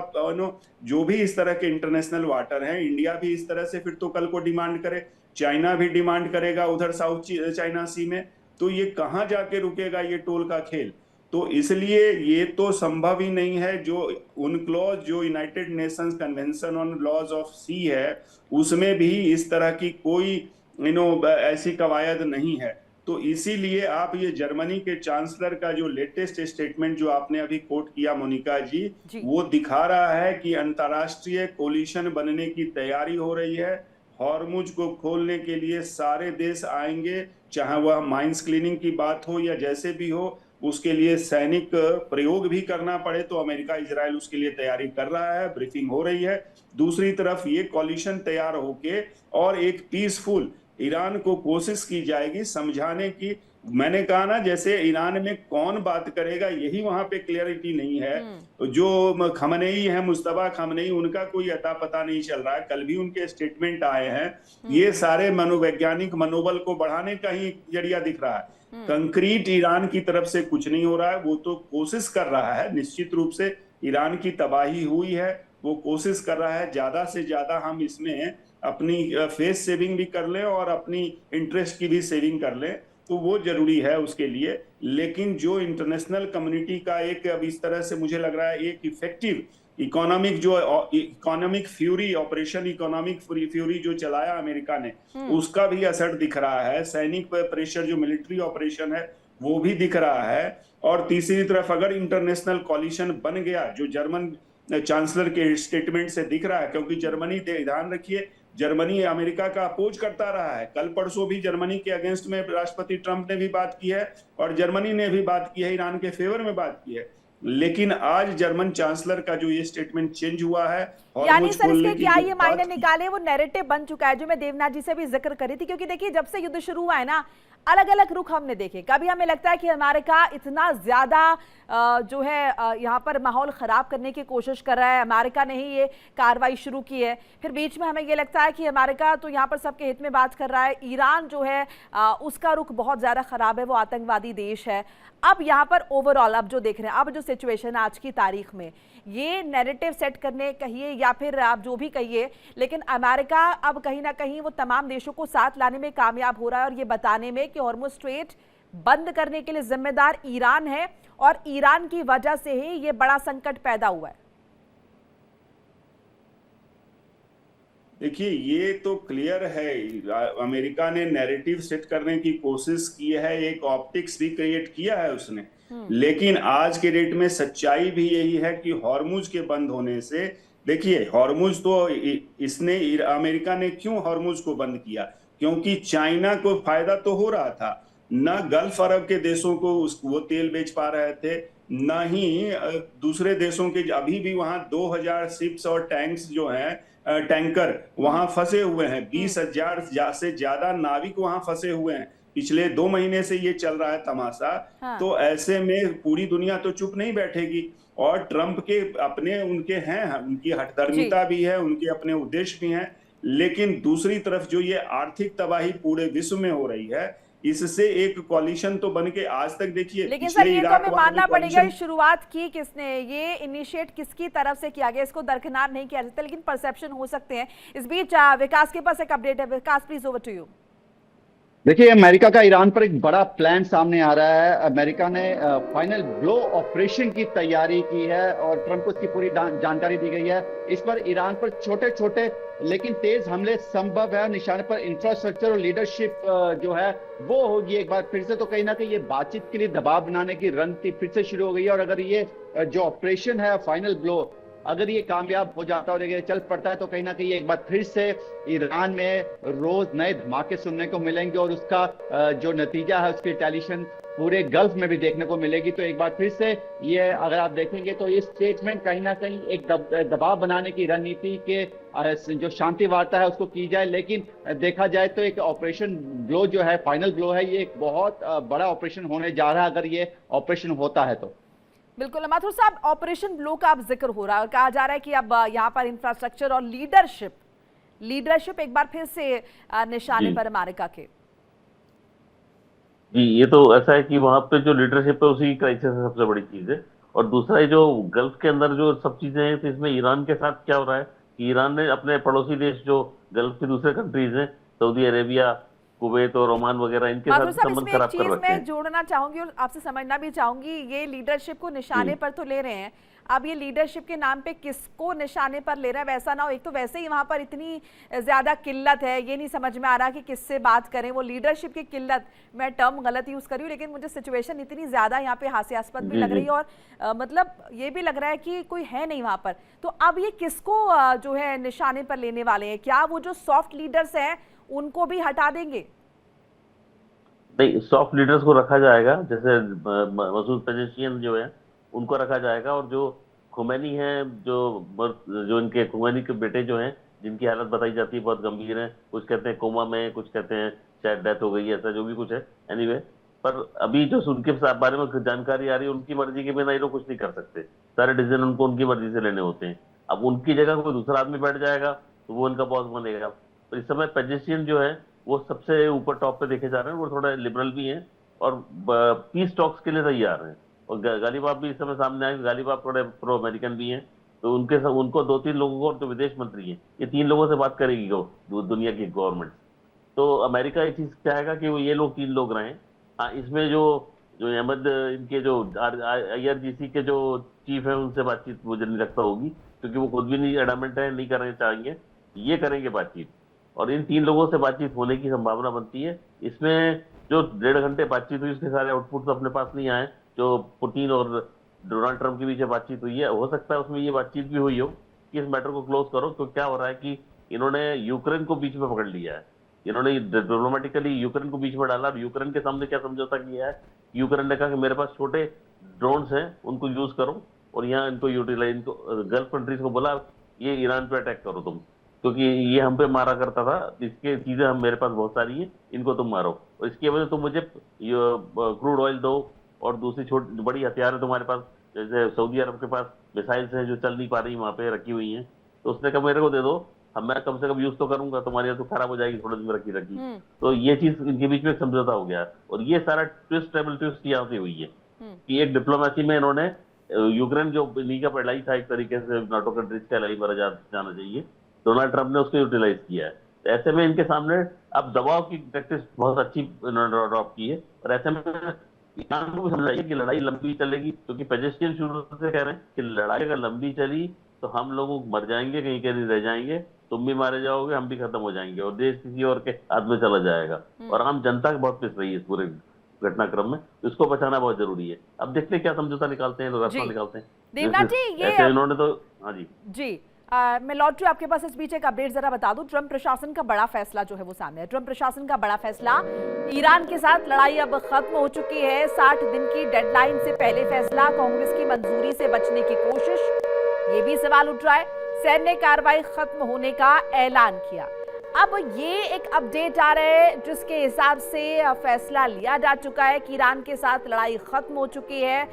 जो भी इस तरह के इंटरनेशनल वाटर हैं, इंडिया भी इस तरह से फिर तो कल को डिमांड करे, चाइना भी डिमांड करेगा उधर साउथ चाइना सी में, तो ये कहां जाके रुकेगा ये टोल का खेल? तो इसलिए ये तो संभव ही नहीं है। जो UNCLOS, जो United Nations convention on laws of sea है, उसमें भी इस तरह की कोई ऐसी कवायद नहीं है। तो इसीलिए आप ये जर्मनी के चांसलर का जो लेटेस्ट स्टेटमेंट जो आपने अभी कोट किया मोनिका जी, वो दिखा रहा है कि अंतर्राष्ट्रीय कोलिशन बनने की तैयारी हो रही है। हॉर्मुज को खोलने के लिए सारे देश आएंगे, चाहे वह माइंस क्लीनिंग की बात हो या जैसे भी हो, उसके लिए सैनिक प्रयोग भी करना पड़े तो अमेरिका, इजराइल उसके लिए तैयारी कर रहा है, ब्रीफिंग हो रही है। दूसरी तरफ ये कोलिशन तैयार होके और एक पीसफुल ईरान को कोशिश की जाएगी समझाने की। मैंने कहा ना, जैसे ईरान में कौन बात करेगा यही वहां पे क्लियरिटी नहीं है। जो खमनेई है, मुस्तफा खमनेई, उनका कोई अता पता नहीं चल रहा है। कल भी उनके स्टेटमेंट आए हैं, ये सारे मनोवैज्ञानिक मनोबल को बढ़ाने का ही जरिया दिख रहा है। कंक्रीट ईरान की तरफ से कुछ नहीं हो रहा है। वो तो कोशिश कर रहा है, निश्चित रूप से ईरान की तबाही हुई है, वो कोशिश कर रहा है ज्यादा से ज्यादा हम इसमें अपनी फेस सेविंग भी कर लें और अपनी इंटरेस्ट की भी सेविंग कर लें, तो वो जरूरी है उसके लिए। लेकिन जो इंटरनेशनल कम्युनिटी का एक, अब इस तरह से मुझे लग रहा है, एक इफेक्टिव इकोनॉमिक, जो economic fury, operation economic fury जो चलाया अमेरिका ने, उसका भी असर दिख रहा है। सैनिक प्रेशर, जो मिलिट्री ऑपरेशन है, वो भी दिख रहा है। और तीसरी तरफ अगर इंटरनेशनल कॉलिशन बन गया, जो जर्मन चांसलर के स्टेटमेंट से दिख रहा है, क्योंकि जर्मनी, ध्यान रखिए, जर्मनी अमेरिका का अपोज करता रहा है। कल परसों भी जर्मनी के अगेंस्ट में राष्ट्रपति ट्रंप ने भी बात की है और जर्मनी ने भी बात की है, ईरान के फेवर में बात की है। लेकिन आज जर्मन चांसलर का जो ये स्टेटमेंट चेंज हुआ है, यानी सर इसके क्या ये मायने निकाले, वो नैरेटिव बन चुका है जो मैं देवनाथ जी से भी जिक्र करी थी। क्योंकि देखिए, जब से युद्ध शुरू हुआ है ना, अलग अलग रुख हमने देखे। कभी हमें लगता है कि अमेरिका इतना ज्यादा जो है यहाँ पर माहौल खराब करने की कोशिश कर रहा है, अमेरिका ने ही ये कार्रवाई शुरू की है। फिर बीच में हमें ये लगता है कि अमेरिका तो यहाँ पर सबके हित में बात कर रहा है, ईरान जो है उसका रुख बहुत ज्यादा खराब है, वो आतंकवादी देश है। अब यहाँ पर ओवरऑल अब जो देख रहे हैं, अब जो सिचुएशन आज की तारीख में, ये नैरेटिव सेट करने कहिए या फिर आप जो भी कहिए, लेकिन अमेरिका अब कहीं ना कहीं वो तमाम देशों को साथ लाने में कामयाब हो रहा है और ये बताने में कि हॉर्मुज स्ट्रेट बंद करने के लिए जिम्मेदार ईरान है और ईरान की वजह से ही ये बड़ा संकट पैदा हुआ है? देखिए, ये तो क्लियर है, अमेरिका ने नैरेटिव सेट करने की कोशिश की है, एक ऑप्टिक्स भी क्रिएट किया है उसने। लेकिन आज के डेट में सच्चाई भी यही है कि हॉर्मुज के बंद होने से, देखिए हॉर्मुज तो इसने अमेरिका ने क्यों हॉर्मुज को बंद किया? क्योंकि चाइना को फायदा तो हो रहा था, न गल्फ अरब के देशों को वो तेल बेच पा रहे थे, न ही दूसरे देशों के। अभी भी वहां 2000 शिप्स और टैंक्स जो हैं, टैंकर वहां फंसे हुए हैं, 20,000 से ज्यादा नाविक वहां फंसे हुए हैं। पिछले 2 महीने से ये चल रहा है तमाशा। हाँ। तो ऐसे में पूरी दुनिया तो चुप नहीं बैठेगी। और ट्रंप के अपने उनके हैं, उनकी हठधर्मिता भी है, उनके अपने उद्देश्य भी हैं। लेकिन दूसरी तरफ जो ये आर्थिक तबाही पूरे विश्व में हो रही है, इससे एक कॉलिशन तो बन के आज तक देखिए। लेकिन सर ये तो हमें मानना पड़ेगा, ये शुरुआत की किसने, ये इनिशिएट किसकी तरफ से किया गया, इसको दरकिनार नहीं किया जाता, लेकिन परसेप्शन हो सकते हैं। इस बीच विकास के पास एक अपडेट है। विकास, प्लीज ओवर टू यू। देखिए, अमेरिका का ईरान पर एक बड़ा प्लान सामने आ रहा है। अमेरिका ने फाइनल ब्लो ऑपरेशन की तैयारी की है और ट्रंप को इसकी पूरी जानकारी दी गई है। इस पर ईरान पर छोटे छोटे लेकिन तेज हमले संभव है। निशाने पर इंफ्रास्ट्रक्चर और लीडरशिप जो है वो होगी एक बार फिर से। तो कहीं ना कहीं ये बातचीत के लिए दबाव बनाने की रणनीति फिर से शुरू हो गई है। और अगर ये जो ऑपरेशन है फाइनल ब्लो, अगर ये कामयाब हो जाता है और ये चल पड़ता है, तो कहीं ना कहीं एक बार फिर से ईरान में रोज नए धमाके सुनने को मिलेंगे और उसका जो नतीजा है, उसकी रिटेलिएशन पूरे गल्फ में भी देखने को मिलेगी। तो एक बार फिर से ये अगर आप देखेंगे तो ये स्टेटमेंट कहीं ना कहीं एक दबाव बनाने की रणनीति के जो शांति वार्ता है उसको की जाए। लेकिन देखा जाए तो एक ऑपरेशन ब्लो जो है, फाइनल ब्लो है, ये एक बहुत बड़ा ऑपरेशन होने जा रहा है अगर ये ऑपरेशन होता है तो। बिल्कुल माथुर साहब, ऑपरेशन ब्लो का अब जिक्र हो रहा है और कहा जा रहा है कि अब यहाँ पर इंफ्रास्ट्रक्चर और लीडरशिप एक बार फिर से निशाने पर अमेरिका के। जी, ये तो ऐसा है कि वहां पे जो लीडरशिप है उसी क्राइसिस है सबसे बड़ी चीज है। और दूसरा ये जो गल्फ के अंदर जो सब चीजें हैं, तो इसमें ईरान के साथ क्या हो रहा है कि ईरान ने अपने पड़ोसी देश जो गल्फ के दूसरे कंट्रीज हैं, सऊदी अरेबिया, कुवैत और ओमान वगैरह, इनके साथ संबंध खराब कर रखे हैं। मैं जोड़ना चाहूंगी और आपसे समझना भी चाहूंगी, ये लीडरशिप को निशाने पर तो ले रहे हैं, अब ये लीडरशिप के नाम पे किसको निशाने पर ले रहा है? वैसा ना हो, एक तो वैसे ही वहां पर इतनी ज्यादा किल्लत है, ये नहीं समझ में आ रहा कि किससे बात करें। वो लीडरशिप की किल्लत, मैं टर्म गलत यूज कर रही हूँ, लेकिन मुझे सिचुएशन इतनी ज्यादा यहाँ पे हास्यास्पद भी लग रही है और मतलब ये भी लग रहा है कि कोई है नहीं वहां पर। तो अब ये किसको जो है निशाने पर लेने वाले हैं? क्या वो जो सॉफ्ट लीडर्स हैं उनको भी हटा देंगे? नहीं, सॉफ्ट लीडर्स को रखा जाएगा, जैसे मसूद पेजेशियन जो है उनको रखा जाएगा। और जो खुमैनी है, जो इनके खुमैनी के बेटे जो हैं, जिनकी हालत बताई जाती है बहुत गंभीर है, कुछ कहते हैं कोमा में, कुछ कहते हैं शायद डेथ हो गई है, ऐसा जो भी कुछ है। एनीवे, पर अभी जो उनके बारे में जानकारी आ रही है, उनकी मर्जी के बिना ये लोग कुछ नहीं कर सकते। सारे डिसीजन उनको उनकी मर्जी से लेने होते हैं। अब उनकी जगह कोई दूसरा आदमी बैठ जाएगा तो वो उनका बॉस बनेगा। तो इस समय पेजेशियन जो है वो सबसे ऊपर टॉप पे देखे जा रहे हैं। वो थोड़ा लिबरल भी हैं और पीस टॉक्स के लिए तैयार हैं। और गालिबाफ भी इस समय सामने आए, गालिबाफ थोड़े प्रो अमेरिकन भी हैं। तो उनको 2-3 लोगों को, जो विदेश मंत्री हैं, ये 3 लोगों से बात करेगी दुनिया की गवर्नमेंट। तो अमेरिका ये चीज चाहेगा कि वो ये लोग 3 लोग रहें। हाँ, इसमें जो अहमद, इनके जो IRGC के जो चीफ है, उनसे बातचीत मुझे नहीं लगता होगी, क्योंकि वो खुद भी नहीं एडमेंट है, नहीं करना चाहेंगे। ये करेंगे बातचीत, और इन 3 लोगों से बातचीत होने की संभावना बनती है। इसमें जो 1.5 घंटे बातचीत हुई, उसके सारे आउटपुट अपने पास नहीं आए। जो पुतिन और डोनाल्ड ट्रंप के बीच बातचीत हुई है, हो सकता है उसमें ये बातचीत भी हुई हो कि इस मैटर को क्लोज करो। तो क्या हो रहा है कि इन्होंने यूक्रेन को बीच में पकड़ लिया है। इन्होंने डिप्लोमेटिकली यूक्रेन को बीच में डाला। यूक्रेन के सामने क्या समझौता किया है? यूक्रेन ने कहा कि मेरे पास छोटे ड्रोन्स हैं, उनको यूज करो, और यहाँ इनको यूटिलाइज, इनको गल्फ कंट्रीज को बोला ये ईरान पे अटैक करो तुम, क्योंकि ये हम पे मारा करता था, इसके चीजें हम मेरे पास बहुत सारी है, इनको तुम मारो, और इसकी वजह तुम मुझे क्रूड ऑयल दो, और दूसरी छोटी बड़ी हथियार है तुम्हारे पास, जैसे सऊदी अरब के पास मिसाइल्स हैं जो चल नहीं पा रही, वहां पे रखी हुई हैं, तो उसने कहा मेरे को दे दो, हम मैं कम से कम यूज तो करूंगा, तुम्हारी तो खराब हो जाएगी थोड़े दिन में रखी। तो ये चीज इनके बीच में एक समझौता हो गया, और ये सारा ट्विस्ट यहाँ से हुई है कि एक डिप्लोमेसी में इन्होंने यूक्रेन जो इन्हीं का पहला ही था एक तरीके से नाटो कंट्रीज का लाई मारा जाना चाहिए, डोनाल्ड ट्रंप ने उसको यूटिलाइज किया है। तो ऐसे में इनके सामने अब दबाव की टैक्टिस बहुत अच्छी ड्रॉप की है, और ऐसे में ईरान को भी समझाइए कि लड़ाई लंबी चलेगी, क्योंकि पेजेस्किन शुरू से कह रहे हैं कि लड़ाई अगर लंबी चली तो हम लोग मर जाएंगे, कहीं कहीं रह जाएंगे, तुम भी मारे जाओगे, हम भी खत्म हो जाएंगे, और देश किसी और के हाथ में चला जाएगा। और आम जनता बहुत पिस रही है इस पूरे घटनाक्रम में, तो इसको बचाना बहुत जरूरी है। अब देखते हैं क्या समझौता निकालते हैं, लोग जी निकालते हैं। देवनाथ जी, ये ऐसे इन्होंने तो, हाँ जी जी मैं लौट रही हूं आपके पास। इस बीच एक अपडेट जरा बता दूं, ट्रंप प्रशासन का बड़ा फैसला जो है वो सामने है। ट्रंप प्रशासन का बड़ा फैसला, ईरान के साथ लड़ाई अब खत्म हो चुकी है। 60 दिन की डेडलाइन से पहले फैसला, कांग्रेस की मंजूरी से बचने की कोशिश, ये भी सवाल उठ रहा है। सैन्य कार्रवाई खत्म होने का ऐलान किया। अब ये एक अपडेट आ रहा है जिसके हिसाब से फैसला लिया जा चुका है कि ईरान के साथ लड़ाई खत्म हो चुकी है।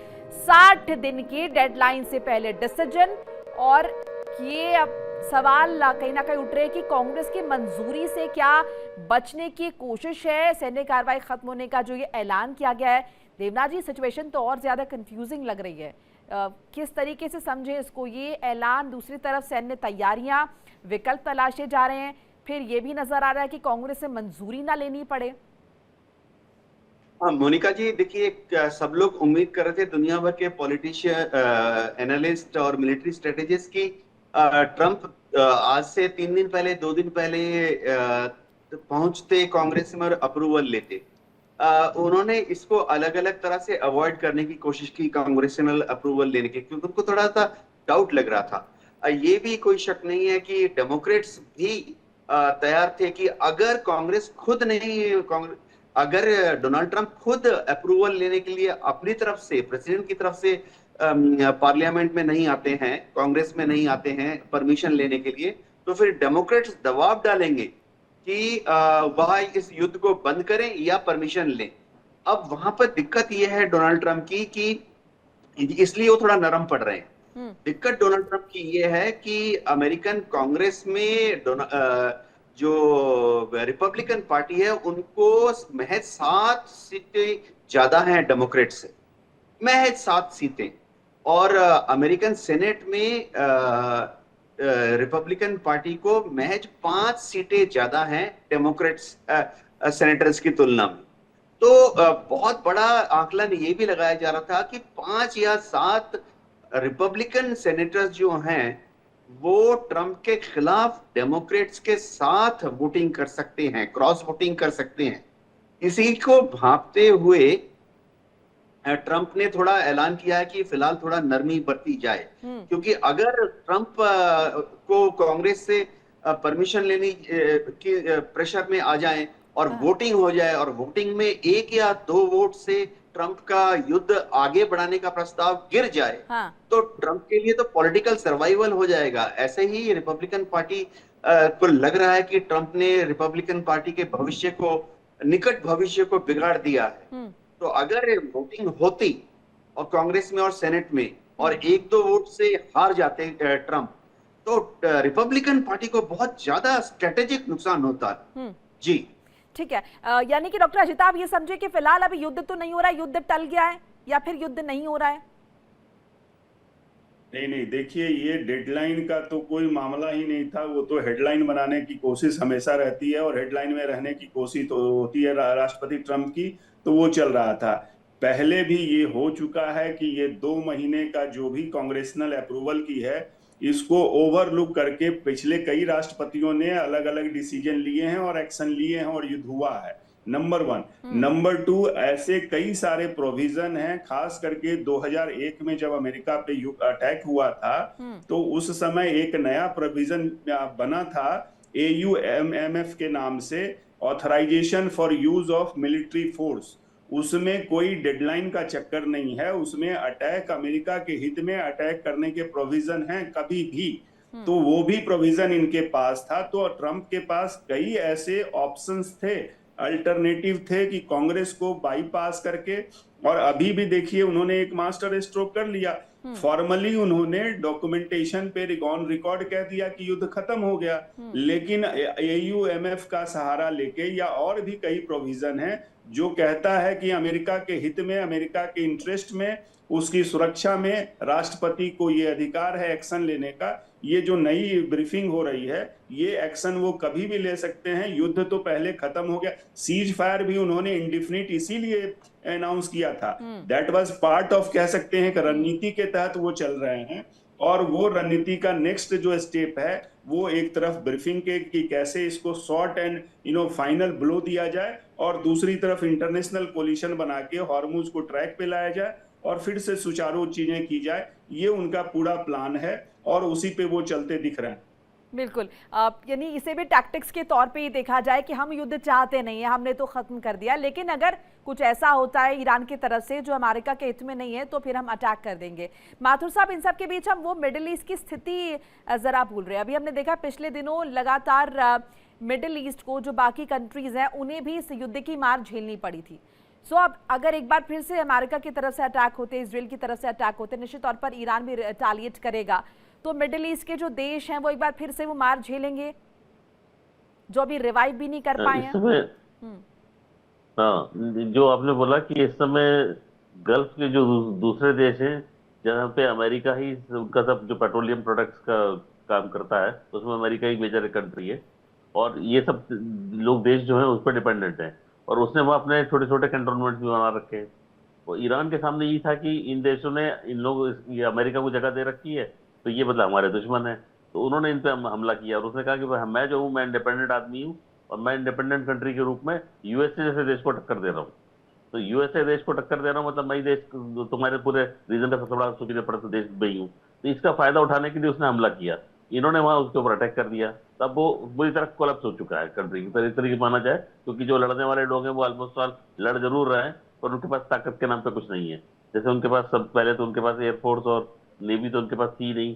60 दिन की डेडलाइन से पहले डिसीजन, और ये अब सवाल कहीं ना कहीं उठ रहे हैं कि कांग्रेस की मंजूरी से क्या बचने की कोशिश है। सैन्य कार्रवाई खत्म होने का जो ये ऐलान किया गया है, देवनाथ जी सिचुएशन तो और ज्यादा कंफ्यूजिंग लग रही है। किस तरीके से समझे इसको, ये ऐलान, दूसरी तरफ सैन्य तैयारियां, विकल्प तलाशे जा रहे हैं, फिर ये भी नजर आ रहा है कि कांग्रेस से मंजूरी ना लेनी पड़े। हाँ मोनिका जी, देखिए सब लोग उम्मीद कर रहे थे, दुनिया भर के पॉलिटिशियन, एनालिस्ट और मिलिट्री स्ट्रेटेजिस्ट की ट्रंप आज से 3 दिन पहले, 2 दिन पहले पहुंचते कांग्रेस में और अप्रूवल लेते। उन्होंने इसको अलग अलग तरह से अवॉइड करने की कोशिश की, कांग्रेसनल अप्रूवल लेने की, क्योंकि उनको थोड़ा सा डाउट लग रहा था। ये भी कोई शक नहीं है कि डेमोक्रेट्स भी तैयार थे कि अगर कांग्रेस खुद नहीं, अगर डोनाल्ड ट्रंप खुद अप्रूवल लेने के लिए अपनी तरफ से, प्रेसिडेंट की तरफ से पार्लियामेंट में नहीं आते हैं, कांग्रेस में नहीं आते हैं परमिशन लेने के लिए, तो फिर डेमोक्रेट्स दबाव डालेंगे कि वह इस युद्ध को बंद करें या परमिशन लें। अब वहां पर दिक्कत यह है डोनाल्ड ट्रंप की कि इसलिए वो थोड़ा नरम पड़ रहे हैं। दिक्कत डोनाल्ड ट्रंप की यह है कि अमेरिकन कांग्रेस में जो रिपब्लिकन पार्टी है उनको महज 7 सीटें ज्यादा हैं डेमोक्रेट से, महज 7 सीटें। और अमेरिकन सेनेट में रिपब्लिकन पार्टी को महज 5 सीटें ज्यादा हैं डेमोक्रेट्स सेनेटर्स की तुलना में। तो बहुत बड़ा आंकलन ये भी लगाया जा रहा था कि 5 या 7 रिपब्लिकन सेनेटर्स जो हैं वो ट्रंप के खिलाफ डेमोक्रेट्स के साथ वोटिंग कर सकते हैं, क्रॉस वोटिंग कर सकते हैं। इसी को भांपते हुए ट्रंप ने थोड़ा ऐलान किया है कि फिलहाल थोड़ा नरमी बरती जाए, क्योंकि अगर ट्रंप को कांग्रेस से परमिशन लेने की प्रेशर में आ जाए और वोटिंग हो जाए, और वोटिंग में 1 या 2 वोट से ट्रंप का युद्ध आगे बढ़ाने का प्रस्ताव गिर जाए, तो ट्रंप के लिए तो पॉलिटिकल सर्वाइवल हो जाएगा। ऐसे ही रिपब्लिकन पार्टी को लग रहा है कि ट्रंप ने रिपब्लिकन पार्टी के भविष्य को, निकट भविष्य को बिगाड़ दिया है। तो अगर वोटिंग होती और कांग्रेस में और सेनेट में और 1-2 वोट से हार जाते ट्रंप, तो रिपब्लिकन पार्टी को बहुत ज्यादा स्ट्रेटेजिक नुकसान होता है। जी ठीक है, यानी कि डॉक्टर अजिता आप ये समझे कि फिलहाल अभी युद्ध तो नहीं हो रहा है, युद्ध टल गया है, या फिर युद्ध नहीं हो रहा है? नहीं, देखिए ये डेडलाइन का तो कोई मामला ही नहीं था, वो तो हेडलाइन बनाने की कोशिश हमेशा रहती है, और हेडलाइन में रहने की कोशिश तो होती है राष्ट्रपति ट्रंप की, तो वो चल रहा था। पहले भी ये हो चुका है कि ये 2 महीने का जो भी कांग्रेसनल अप्रूवल की है, इसको ओवरलुक करके पिछले कई राष्ट्रपतियों ने अलग अलग डिसीजन लिए हैं और एक्शन लिए हैं और युद्ध हुआ है, नंबर 1। नंबर 2, ऐसे कई सारे प्रोविजन हैं, खास करके 2001 में जब अमेरिका पे अटैक हुआ था, तो उस समय एक नया प्रोविजन बना था AUMF के नाम से, authorisation for use of military force. उसमें कोई डेडलाइन का चक्कर नहीं है, उसमें अटैक, अमेरिका के हित में अटैक करने के प्रोविजन हैं कभी भी, तो वो भी प्रोविजन इनके पास था। तो ट्रंप के पास कई ऐसे ऑप्शंस थे, अल्टरनेटिव थे कि कांग्रेस को बाईपास करके और अभी भी देखिए उन्होंने एक मास्टर स्ट्रोक कर लिया। फॉर्मली उन्होंने डॉक्यूमेंटेशन पे ऑन रिकॉर्ड कह दिया कि युद्ध खत्म हो गया, लेकिन AUMF का सहारा लेके या और भी कई प्रोविजन है जो कहता है कि अमेरिका के हित में, अमेरिका के इंटरेस्ट में, उसकी सुरक्षा में राष्ट्रपति को ये अधिकार है एक्शन लेने का। ये जो नई ब्रीफिंग हो रही है, ये एक्शन वो कभी भी ले सकते हैं। युद्ध तो पहले खत्म हो गया। सीज फायर भी उन्होंने इंडिफिनिट इसीलिए अनाउंस किया था। दैट वाज पार्ट ऑफ, कह सकते हैं कि रणनीति के तहत वो चल रहे हैं। और वो रणनीति का नेक्स्ट जो स्टेप है वो एक तरफ ब्रीफिंग के कि कैसे इसको शॉर्ट एंड फाइनल ब्लो दिया जाए, और दूसरी तरफ इंटरनेशनल कोलिशन बना के हॉर्मुज को ट्रैक पे लाया जाए और फिर से सुचारू चीजें की जाए। ये उनका पूरा प्लान है और उसी पे वो चलते दिख रहे हैं। बिल्कुल, यानी इसे भी टैक्टिक्स के तौर पे ही देखा जाए कि हम युद्ध चाहते नहीं है, हमने तो खत्म कर दिया, लेकिन अगर कुछ ऐसा होता है ईरान की तरफ से जो अमेरिका के हित में नहीं है तो फिर हम अटैक कर देंगे। माथुर साहब, इन सब के बीच हम वो मिडिल ईस्ट की स्थिति जरा भूल रहे हैं। अभी हमने देखा पिछले दिनों लगातार मिडिल ईस्ट को, जो बाकी कंट्रीज हैं, उन्हें भी इस युद्ध की मार झेलनी पड़ी थी। सो अब अगर एक बार फिर से अमेरिका की तरफ से अटैक होते, इसराइल की तरफ से अटैक होते, निश्चित तौर पर ईरान भी रिटेलिएट करेगा, तो मिडिल ईस्ट के जो देश हैं वो एक बार फिर से वो मार झेलेंगे जो अभी रिवाइव भी नहीं कर पाए हैं। हाँ, जो आपने बोला कि इस समय गल्फ के जो दूसरे देश हैं जहाँ पे अमेरिका ही उनका सब जो पेट्रोलियम प्रोडक्ट्स का काम करता है, उसमें अमेरिका ही मेजर कंट्री है, और ये सब लोग देश जो हैं उस पर डिपेंडेंट हैं, और उसने वो अपने छोटे छोटे कंट्रोलमेंट भी बना रखे हैं। तो ईरान के सामने ये था कि इन देशों ने इन लोगों ये अमेरिका को जगह दे रखी है, तो ये मतलब हमारे दुश्मन है, तो उन्होंने इन पे हमला किया। और उसने कहा कि भाई मैं जो हूँ, मैं इंडिपेंडेंट आदमी हूँ, और मैं इंडिपेंडेंट कंट्री के रूप में यूएसए जैसे देश को टक्कर दे रहा हूँ। तो यूएसए देश को टक्कर दे रहा हूँ मतलब मैं देश तुम्हारे पूरे रीजन का सबसे बड़ा सुपीरियर पड़ता देश में ही हूँ। तो इसका फायदा उठाने के लिए उसने हमला किया, इन्होंने वहां उसके ऊपर अटैक कर दिया। तब वो बुरी तरह कोलैप्स हो चुका है कंट्री की तरीके माना जाए, क्योंकि जो लड़ने वाले लोग हैं वो ऑलमोस्ट ऑल लड़ जरूर रहे हैं, पर उनके पास ताकत के नाम पे कुछ नहीं है। जैसे उनके पास सब पहले तो उनके पास एयरफोर्स और नेवी तो उनके पास थी नहीं,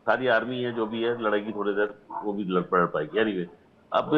सारी आर्मी है जो भी है, लड़ेगी थोड़ी देर वो भी लड़ पड़ पाएगी। एनीवे, अब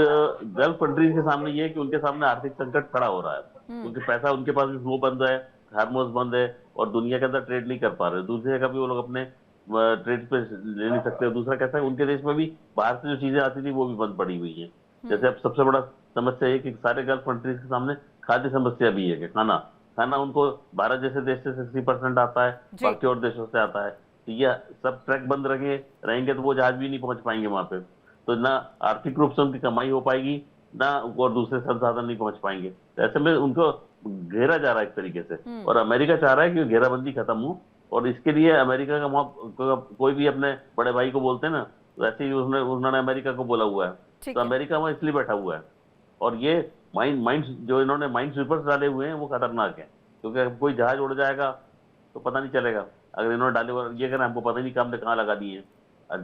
गल्फ कंट्रीज के सामने ये है कि उनके सामने आर्थिक संकट खड़ा हो रहा है, क्योंकि पैसा उनके पास भी फ्लो बंद है, हार्मोज बंद है, और दुनिया के अंदर ट्रेड नहीं कर पा रहे। दूसरी जगह भी वो लोग अपने ट्रेड पे ले नहीं सकते। दूसरा कैसा है, उनके देश में भी बाहर से जो चीजें आती थी वो भी बंद पड़ी हुई है। जैसे अब सबसे बड़ा समस्या है कि सारे गल्फ कंट्रीज के सामने खाद्य समस्या भी है कि खाना उनको भारत जैसे देश से 60% आता है, बाकी और देशों से आता है। तो ये सब ट्रैक बंद रहेंगे तो वो जहाज भी नहीं पहुंच पाएंगे वहां पे, तो ना आर्थिक रूप से उनकी कमाई हो पाएगी, ना और दूसरे संसाधन नहीं पहुंच पाएंगे। तो ऐसे में उनको घेरा जा रहा है एक तरीके से, और अमेरिका चाह रहा है कि घेराबंदी खत्म हो, और इसके लिए अमेरिका का कोई भी अपने बड़े भाई को बोलते हैं ना, वैसे ही उन्होंने अमेरिका को बोला हुआ है। तो अमेरिका वहां इसलिए बैठा हुआ है, और ये माइंड जो इन्होंने माइंड स्वीपर्स डाले हुए हैं वो खतरनाक है, क्योंकि कोई जहाज उड़ जाएगा तो पता नहीं चलेगा। अगर इन्होंने डाले हुए ये कहना हमको पता नहीं हमने कहाँ लगा दिए हैं,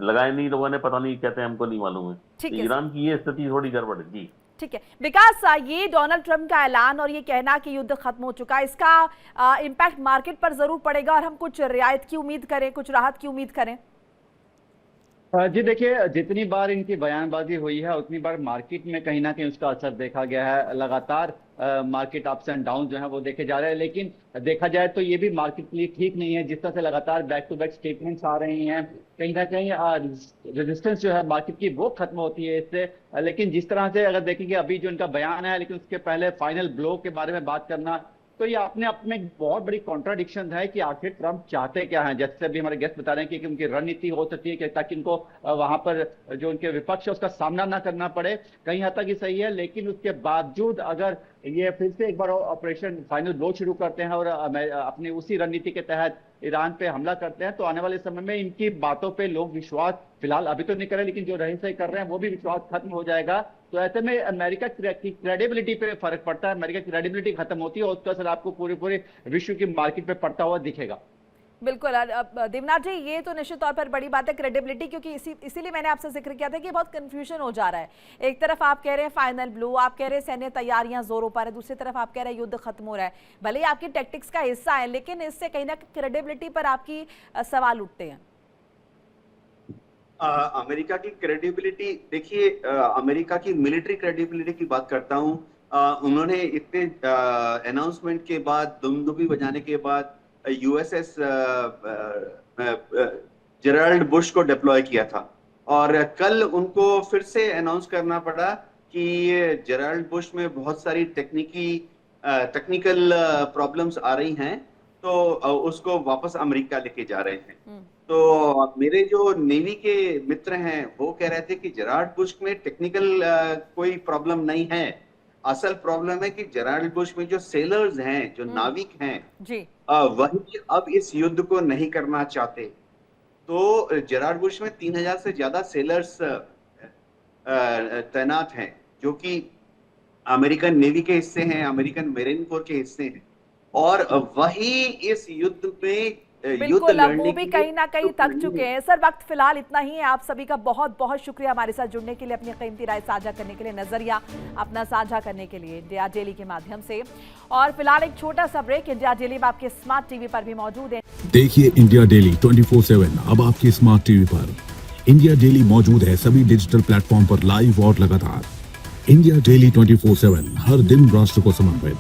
लगाए नहीं लोगों ने, पता नहीं कहते हैं हमको नहीं मालूम है। तो ईरान की ये स्थिति थोड़ी गड़बड़ है। जी ठीक है विकास, ये डोनाल्ड ट्रंप का ऐलान और ये कहना कि युद्ध खत्म हो चुका है, इसका इम्पैक्ट मार्केट पर जरूर पड़ेगा, और हम कुछ रियायत की उम्मीद करें, कुछ राहत की उम्मीद करें? जी देखिए, जितनी बार इनकी बयानबाजी हुई है उतनी बार मार्केट में कहीं ना कहीं उसका असर देखा गया है। लगातार मार्केट अप्स एंड डाउन जो है वो देखे जा रहे हैं, लेकिन देखा जाए तो ये भी मार्केट के लिए ठीक नहीं है। जिस तरह से लगातार बैक टू बैक स्टेटमेंट्स आ रही हैं, कहीं ना कहीं रेजिस्टेंस जो है मार्केट की वो खत्म होती है इससे। लेकिन जिस तरह से अगर देखेंगे अभी जो इनका बयान है, लेकिन उसके पहले फाइनल ब्लो के बारे में बात करना, तो ये अपने आप में एक बहुत बड़ी कॉन्ट्राडिक्शन है कि आखिर ट्रंप चाहते क्या हैं। जैसे अभी हमारे गेस्ट बता रहे हैं कि उनकी रणनीति हो सकती है कि ताकि इनको वहां पर जो उनके विपक्ष है उसका सामना ना करना पड़े, कहीं हद तक ही सही है। लेकिन उसके बावजूद अगर ये फिर से एक बार ऑपरेशन फाइनल ब्लो शुरू करते हैं और अपनी उसी रणनीति के तहत ईरान पे हमला करते हैं, तो आने वाले समय में इनकी बातों पे लोग विश्वास फिलहाल अभी तो नहीं कर रहे, लेकिन जो रही सही कर रहे हैं वो भी विश्वास खत्म हो जाएगा। तो ऐसे में अमेरिका की क्रेडिबिलिटी पे फर्क पड़ता है। अमेरिका की क्रेडिबिलिटी खत्म होती है और उसका असर आपको पूरे विश्व की मार्केट पे पड़ता हुआ दिखेगा। बिल्कुल देवनाथ जी, ये तो निश्चित तौर पर बड़ी बात है क्रेडिबिलिटी, क्योंकि इसीलिए मैंने आपसे जिक्र किया था कि बहुत कंफ्यूजन हो जा रहा है। एक तरफ आप कह रहे हैं फाइनल ब्लो, आप कह रहे हैं सैन्य तैयारियां जोरों पर है, दूसरी तरफ आप कह रहे हैं युद्ध खत्म हो रहा है। भले ही आपकी टैक्टिक्स का हिस्सा है, लेकिन इससे कहीं ना कहीं क्रेडिबिलिटी पर आपकी सवाल उठते हैं। अमेरिका की क्रेडिबिलिटी देखिए, अमेरिका की मिलिट्री क्रेडिबिलिटी की बात करता हूं उन्होंने इतने अनाउंसमेंट के बाद, दुमदुमी बजाने के बाद यूएसएस जेराल्ड बुश को डिप्लॉय किया था, और कल उनको फिर से अनाउंस करना पड़ा कि जेराल्ड बुश में बहुत सारी टेक्निकल प्रॉब्लम्स आ रही हैं, तो उसको वापस अमेरिका लेके जा रहे हैं। तो मेरे जो नेवी के मित्र हैं वो कह रहे थे कि जेराल्ड बुश में टेक्निकल कोई प्रॉब्लम नहीं है, असल प्रॉब्लम है कि जेराल्ड बुश में जो सेलर्स हैं, जो नाविक हैं जी, वही अब इस युद्ध को नहीं करना चाहते। तो जेराल्ड बुश में 3000 से ज्यादा सेलर्स तैनात हैं, जो कि अमेरिकन नेवी के हिस्से हैं, अमेरिकन मेरीन कोर के हिस्से हैं, और वही इस युद्ध में बिल्कुल, अब वो भी कहीं ना कहीं थक चुके हैं। सर, वक्त फिलहाल इतना ही है। आप सभी का बहुत बहुत शुक्रिया हमारे साथ जुड़ने के लिए, अपनी कीमती राय साझा करने के लिए, नजरिया अपना साझा करने के लिए इंडिया डेली के माध्यम से। और फिलहाल एक छोटा सा ब्रेक। इंडिया डेली आपके स्मार्ट टीवी पर भी मौजूद है। देखिए इंडिया डेली 24/7 अब आपकी स्मार्ट टीवी पर। इंडिया डेली मौजूद है सभी डिजिटल प्लेटफॉर्म पर लाइव और लगातार। इंडिया डेली 24/7 हर दिन राष्ट्र को समर्पित।